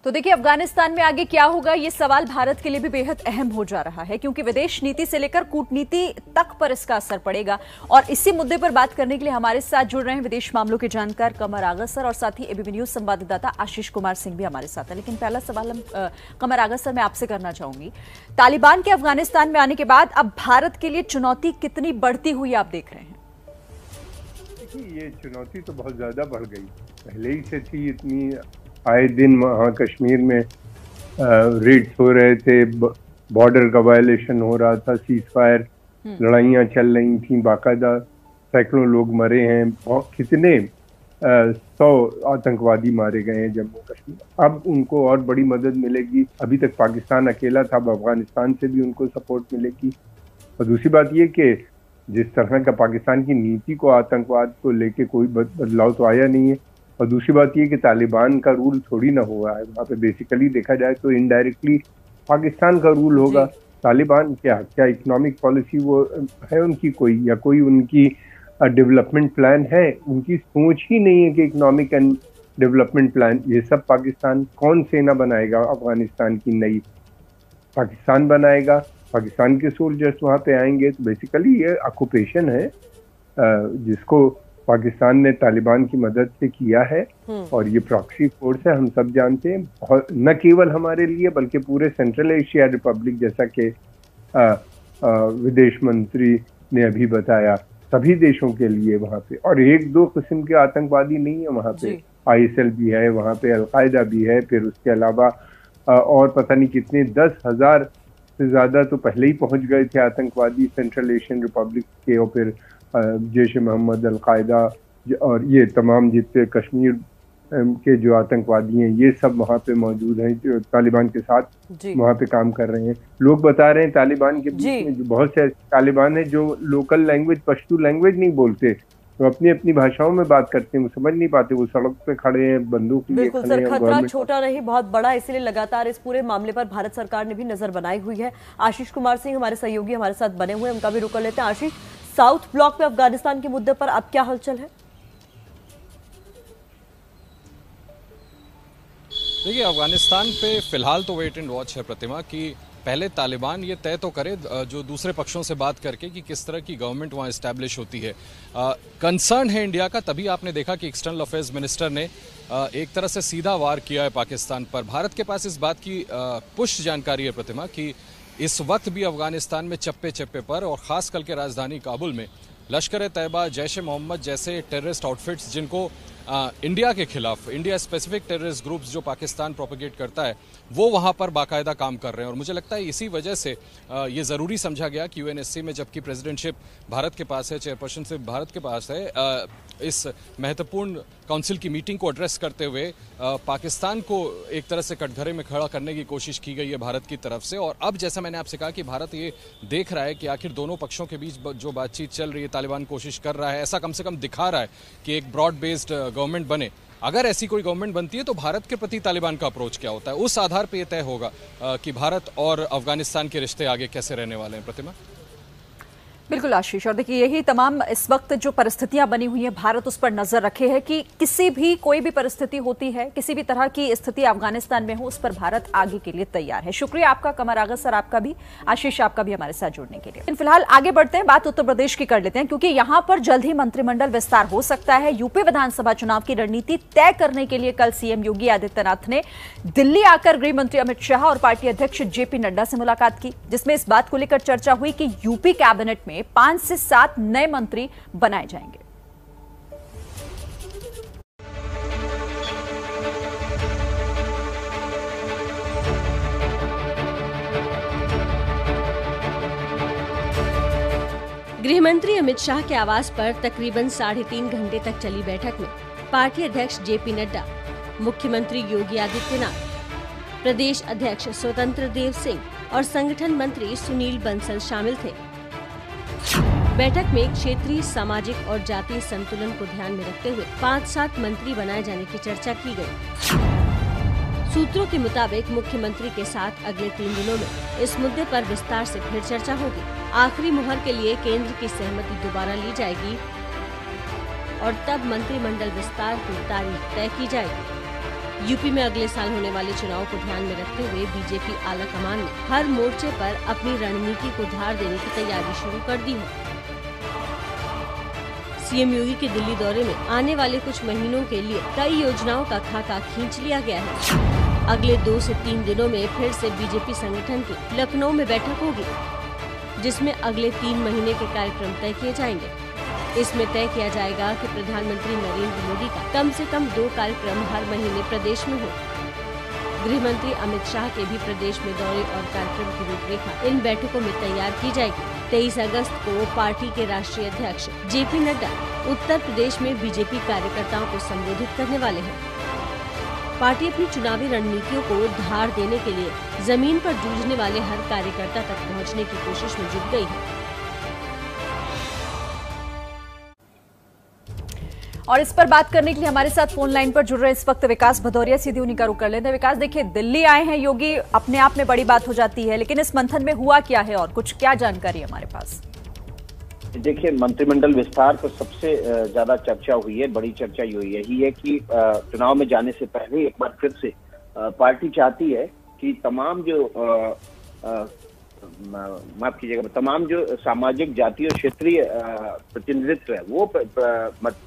तो देखिए, अफगानिस्तान में आगे क्या होगा, ये सवाल भारत के लिए भी बेहद अहम हो जा रहा है, क्योंकि विदेश नीति से लेकर कूटनीति तक पर इसका असर पड़ेगा। और इसी मुद्दे पर बात करने के लिए हमारे साथ जुड़ रहे हैं विदेश मामलों के जानकार कमर आगा सर, और साथ ही एबीपी न्यूज संवाददाता आशीष कुमार सिंह भी हमारे साथ है। लेकिन पहला सवाल हम कमर आगा सर मैं आपसे करना चाहूंगी, तालिबान के अफगानिस्तान में आने के बाद अब भारत के लिए चुनौती कितनी बढ़ती हुई आप देख रहे हैं? ये चुनौती तो बहुत ज्यादा बढ़ गई, पहले ही से थी। इतनी आए दिन वहाँ कश्मीर में रेड्स हो रहे थे, बॉर्डर का वायलेशन हो रहा था, सीज फायर लड़ाइयाँ चल रही थी, बाकायदा सैकड़ों लोग मरे हैं, कितने 100 आतंकवादी मारे गए हैं जम्मू कश्मीर। अब उनको और बड़ी मदद मिलेगी। अभी तक पाकिस्तान अकेला था, अब अफगानिस्तान से भी उनको सपोर्ट मिलेगी। और दूसरी बात ये कि जिस तरह का पाकिस्तान की नीति को आतंकवाद को लेके कोई बदलाव तो आया नहीं है। और दूसरी बात ये कि तालिबान का रूल थोड़ी ना हुआ है वहाँ पे, बेसिकली देखा जाए तो इनडायरेक्टली पाकिस्तान का रूल होगा। तालिबान क्या इकोनॉमिक पॉलिसी वो है उनकी कोई, या कोई उनकी डेवलपमेंट प्लान है? उनकी सोच ही नहीं है कि इकोनॉमिक एंड डेवलपमेंट प्लान, ये सब पाकिस्तान कौन सेना बनाएगा अफगानिस्तान की नई? पाकिस्तान बनाएगा, पाकिस्तान के सोल्जर्स वहाँ पे आएंगे। तो बेसिकली ये ऑक्यूपेशन है जिसको पाकिस्तान ने तालिबान की मदद से किया है, और ये प्रॉक्सी फोर्स है, हम सब जानते हैं। न केवल हमारे लिए बल्कि पूरे सेंट्रल एशिया रिपब्लिक, जैसा कि विदेश मंत्री ने अभी बताया, सभी देशों के लिए वहाँ पे। और एक दो किस्म के आतंकवादी नहीं है वहाँ पे, ISIL भी है वहाँ पे, अलकायदा भी है, फिर उसके अलावा और पता नहीं कितने 10,000 से ज़्यादा तो पहले ही पहुँच गए थे आतंकवादी सेंट्रल एशियन रिपब्लिक के, और फिर जैश मोहम्मद, अलकायदा और ये तमाम जितने कश्मीर के जो आतंकवादी हैं ये सब वहाँ पे मौजूद हैं, जो तालिबान के साथ वहाँ पे काम कर रहे हैं। लोग बता रहे हैं तालिबान के बीच में जो बहुत से तालिबान है जो लोकल लैंग्वेज, पश्तू लैंग्वेज नहीं बोलते, तो अपनी अपनी भाषाओं में बात करते हैं, वो समझ नहीं पाते, वो सड़क पे खड़े हैं, बंदूक लिए खड़े हैं। बिल्कुल सर, खतरा छोटा नहीं बहुत बड़ा, इसलिए लगातार इस पूरे मामले पर भारत सरकार ने भी नजर बनाई हुई है। आशीष कुमार सिंह हमारे सहयोगी हमारे साथ बने हुए, उनका भी रुक लेते हैं। आशीष, साउथ ब्लॉक में अफगानिस्तान के मुद्दे पर अब क्या हलचल है? देखिए, अफगानिस्तान पे फिलहाल तो वेट एंड वॉच है प्रतिमा, कि पहले तालिबान ये तय तो करे जो दूसरे पक्षों से बात करके कि किस तरह की गवर्नमेंट वहाँ इस्टेब्लिश होती है। कंसर्न है इंडिया का, तभी आपने देखा कि एक्सटर्नल अफेयर्स मिनिस्टर ने एक तरह से सीधा वार किया है पाकिस्तान पर। भारत के पास इस बात की पुष्ट जानकारी है प्रतिमा कि इस वक्त भी अफगानिस्तान में चप्पे चप्पे पर और ख़ास करके राजधानी काबुल में लश्कर-ए-तैयबा, जैश-ए-मोहम्मद जैसे टेररिस्ट आउटफिट्स जिनको इंडिया के खिलाफ, इंडिया स्पेसिफिक टेररिस्ट ग्रुप्स जो पाकिस्तान प्रोपेगेट करता है, वो वहाँ पर बाकायदा काम कर रहे हैं। और मुझे लगता है इसी वजह से ये ज़रूरी समझा गया कि UNSC में जबकि प्रेसिडेंटशिप भारत के पास है, चेयरपर्सनशिप भारत के पास है, इस महत्वपूर्ण काउंसिल की मीटिंग को एड्रेस करते हुए पाकिस्तान को एक तरह से कटघरे में खड़ा करने की कोशिश की गई है भारत की तरफ से। और अब जैसा मैंने आपसे कहा कि भारत ये देख रहा है कि आखिर दोनों पक्षों के बीच जो बातचीत चल रही है, तालिबान कोशिश कर रहा है, ऐसा कम से कम दिखा रहा है कि एक ब्रॉड बेस्ड गवर्नमेंट बने। अगर ऐसी कोई गवर्नमेंट बनती है तो भारत के प्रति तालिबान का अप्रोच क्या होता है, उस आधार पर यह तय होगा कि भारत और अफगानिस्तान के रिश्ते आगे कैसे रहने वाले हैं। प्रतिमा? बिल्कुल आशीष, और देखिए यही तमाम इस वक्त जो परिस्थितियां बनी हुई हैं, भारत उस पर नजर रखे है कि किसी भी कोई भी परिस्थिति होती है, किसी भी तरह की स्थिति अफगानिस्तान में हो, उस पर भारत आगे के लिए तैयार है। शुक्रिया आपका कमर आगा सर, आपका भी, आशीष आपका भी हमारे साथ जुड़ने के लिए। फिलहाल आगे बढ़ते हैं, बात उत्तर प्रदेश की कर लेते हैं, क्योंकि यहां पर जल्द ही मंत्रिमंडल विस्तार हो सकता है। यूपी विधानसभा चुनाव की रणनीति तय करने के लिए कल सीएम योगी आदित्यनाथ ने दिल्ली आकर गृह मंत्री अमित शाह और पार्टी अध्यक्ष जेपी नड्डा से मुलाकात की, जिसमें इस बात को लेकर चर्चा हुई कि यूपी कैबिनेट में 5 से 7 नए मंत्री बनाए जाएंगे। गृह मंत्री अमित शाह के आवास पर तकरीबन 3.5 घंटे तक चली बैठक में पार्टी अध्यक्ष जेपी नड्डा, मुख्यमंत्री योगी आदित्यनाथ, प्रदेश अध्यक्ष स्वतंत्र देव सिंह और संगठन मंत्री सुनील बंसल शामिल थे। बैठक में क्षेत्रीय, सामाजिक और जातीय संतुलन को ध्यान में रखते हुए 5-7 मंत्री बनाए जाने की चर्चा की गई। सूत्रों के मुताबिक मुख्यमंत्री के साथ अगले 3 दिनों में इस मुद्दे पर विस्तार से फिर चर्चा होगी। आखिरी मुहर के लिए केंद्र की सहमति दोबारा ली जाएगी और तब मंत्रिमंडल विस्तार की तारीख तय की जाएगी। यूपी में अगले साल होने वाले चुनाव को ध्यान में रखते हुए बीजेपी आला कमान ने हर मोर्चे पर अपनी रणनीति को धार देने की तैयारी शुरू कर दी है। सीएम योगी के दिल्ली दौरे में आने वाले कुछ महीनों के लिए कई योजनाओं का खाका खींच लिया गया है। अगले 2 से 3 दिनों में फिर से बीजेपी संगठन की लखनऊ में बैठक होगी, जिसमें अगले 3 महीने के कार्यक्रम तय किए जाएंगे। इसमें तय किया जाएगा कि प्रधानमंत्री नरेंद्र मोदी का कम से कम 2 कार्यक्रम हर महीने प्रदेश में हो। गृह मंत्री अमित शाह के भी प्रदेश में दौरे और कार्यक्रम की रूपरेखा इन बैठकों में तैयार की जाएगी। 23 अगस्त को पार्टी के राष्ट्रीय अध्यक्ष जेपी नड्डा उत्तर प्रदेश में बीजेपी कार्यकर्ताओं को संबोधित करने वाले हैं। पार्टी अपनी चुनावी रणनीतियों को धार देने के लिए जमीन पर जूझने वाले हर कार्यकर्ता तक पहुंचने की कोशिश में जुट गई है। और इस पर बात करने के लिए हमारे साथ फोन लाइन पर जुड़ रहे इस वक्त विकास भदौरिया, सीधी उन्हीं का रुख कर लेते हैं। विकास, देखिए दिल्ली आए हैं योगी, अपने आप में बड़ी बात हो जाती है, लेकिन इस मंथन में हुआ क्या है और कुछ क्या जानकारी हमारे पास? देखिए, मंत्रिमंडल विस्तार पर सबसे ज्यादा चर्चा हुई है, बड़ी चर्चा यही है कि चुनाव में जाने से पहले एक बार फिर से पार्टी चाहती है कि तमाम जो माफ कीजिएगा, तमाम जो सामाजिक, जातीय और क्षेत्रीय प्रतिनिधित्व है वो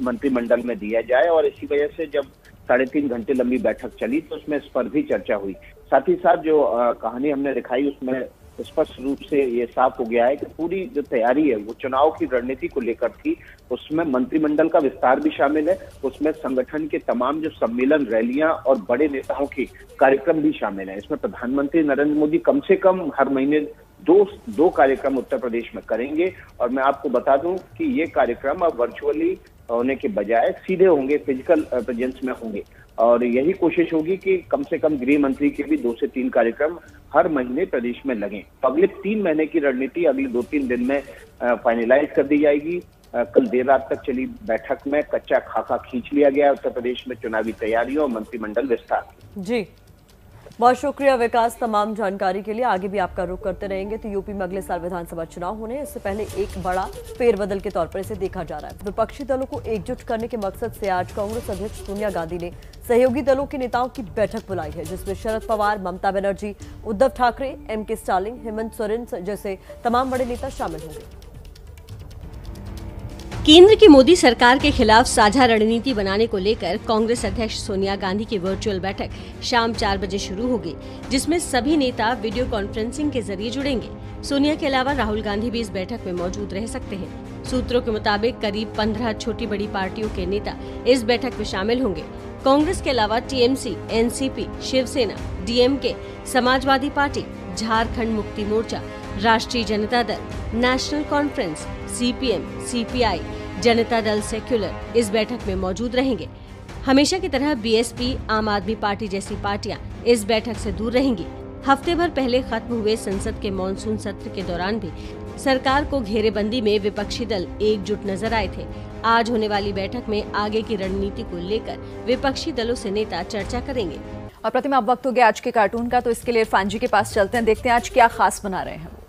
मंत्रिमंडल में दिया जाए। और इसी वजह से जब 3.5 घंटे लंबी बैठक चली तो उसमें इस पर भी चर्चा हुई। साथ ही साथ जो कहानी हमने दिखाई उसमें स्पष्ट रूप से ये साफ हो गया है कि पूरी जो तैयारी है वो चुनाव की रणनीति को लेकर थी। उसमें मंत्रिमंडल का विस्तार भी शामिल है, उसमें संगठन के तमाम जो सम्मेलन, रैलियां और बड़े नेताओं के कार्यक्रम भी शामिल है। इसमें प्रधानमंत्री नरेंद्र मोदी कम से कम हर महीने दो कार्यक्रम उत्तर प्रदेश में करेंगे। और मैं आपको बता दूं कि ये कार्यक्रम अब वर्चुअली होने के बजाय सीधे होंगे, फिजिकल प्रेजेंस में होंगे। और यही कोशिश होगी कि कम से कम गृह मंत्री के भी 2 से 3 कार्यक्रम हर महीने प्रदेश में लगें। तो अगले 3 महीने की रणनीति अगले 2-3 दिन में फाइनलाइज कर दी जाएगी। कल देर रात तक चली बैठक में कच्चा खाका खींच लिया गया उत्तर प्रदेश में चुनावी तैयारियों और मंत्रिमंडल विस्तार। जी, बहुत शुक्रिया विकास तमाम जानकारी के लिए। आगे भी आपका रुख करते रहेंगे। तो यूपी में अगले साल विधानसभा चुनाव होने हैं, इससे पहले एक बड़ा फेरबदल के तौर पर इसे देखा जा रहा है। विपक्षी दलों को एकजुट करने के मकसद से आज कांग्रेस अध्यक्ष सोनिया गांधी ने सहयोगी दलों के नेताओं की बैठक बुलाई है, जिसमें शरद पवार, ममता बनर्जी, उद्धव ठाकरे, एमके स्टालिन, हेमंत सोरेन जैसे तमाम बड़े नेता शामिल होंगे। केंद्र की मोदी सरकार के खिलाफ साझा रणनीति बनाने को लेकर कांग्रेस अध्यक्ष सोनिया गांधी की वर्चुअल बैठक शाम 4 बजे शुरू होगी, जिसमें सभी नेता वीडियो कॉन्फ्रेंसिंग के जरिए जुड़ेंगे। सोनिया के अलावा राहुल गांधी भी इस बैठक में मौजूद रह सकते हैं। सूत्रों के मुताबिक करीब 15 छोटी बड़ी पार्टियों के नेता इस बैठक में शामिल होंगे। कांग्रेस के अलावा TMC, NCP, Shiv Sena, DMK, Samajwadi party, Jharkhand Mukti Morcha, राष्ट्रीय Janata Dal, national conference, CPM, CPI, Janata Dal secular इस बैठक में मौजूद रहेंगे। हमेशा की तरह बीएसपी, आम आदमी पार्टी जैसी पार्टियां इस बैठक से दूर रहेंगी। हफ्ते भर पहले खत्म हुए संसद के मॉनसून सत्र के दौरान भी सरकार को घेरेबंदी में विपक्षी दल एकजुट नजर आए थे। आज होने वाली बैठक में आगे की रणनीति को लेकर विपक्षी दलों से नेता चर्चा करेंगे। और प्रतिमा, अब वक्त हो गया आज के कार्टून का, तो इसके लिए इरफान जी के पास चलते हैं, देखते हैं आज क्या खास बना रहे हैं।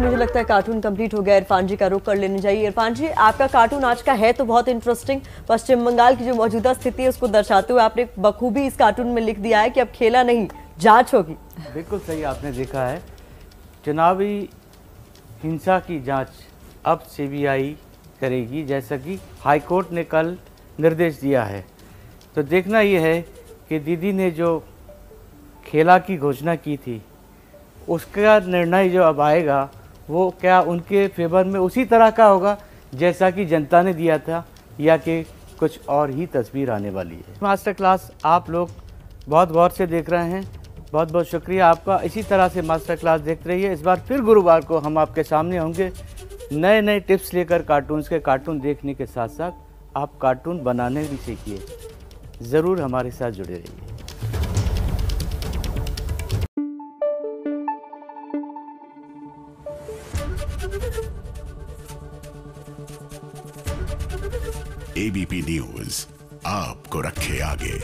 मुझे लगता है कार्टून कंप्लीट हो गया। इरफान जी का रुख कर लेने चाहिए। इरफान जी, आपका कार्टून आज का है तो बहुत इंटरेस्टिंग। पश्चिम बंगाल की जो मौजूदा स्थिति है उसको दर्शाते हुए आपने बखूबी इस कार्टून में लिख दिया है कि अब खेला नहीं, जांच होगी। बिल्कुल सही आपने देखा है। चुनावी हिंसा की जांच अब सीबीआई करेगी, जैसा कि हाईकोर्ट ने कल निर्देश दिया है। तो देखना यह है कि दीदी ने जो खेला की घोषणा की थी उसका निर्णय जो अब आएगा वो क्या उनके फेवर में उसी तरह का होगा जैसा कि जनता ने दिया था, या कि कुछ और ही तस्वीर आने वाली है। मास्टर क्लास आप लोग बहुत गौर से देख रहे हैं, बहुत बहुत शुक्रिया आपका। इसी तरह से मास्टर क्लास देखते रहिए। इस बार फिर गुरुवार को हम आपके सामने होंगे नए नए टिप्स लेकर। कार्टून देखने के साथ साथ आप कार्टून बनाने भी सीखिए। ज़रूर हमारे साथ जुड़े रहिए। एबीपी न्यूज आपको रखे आगे।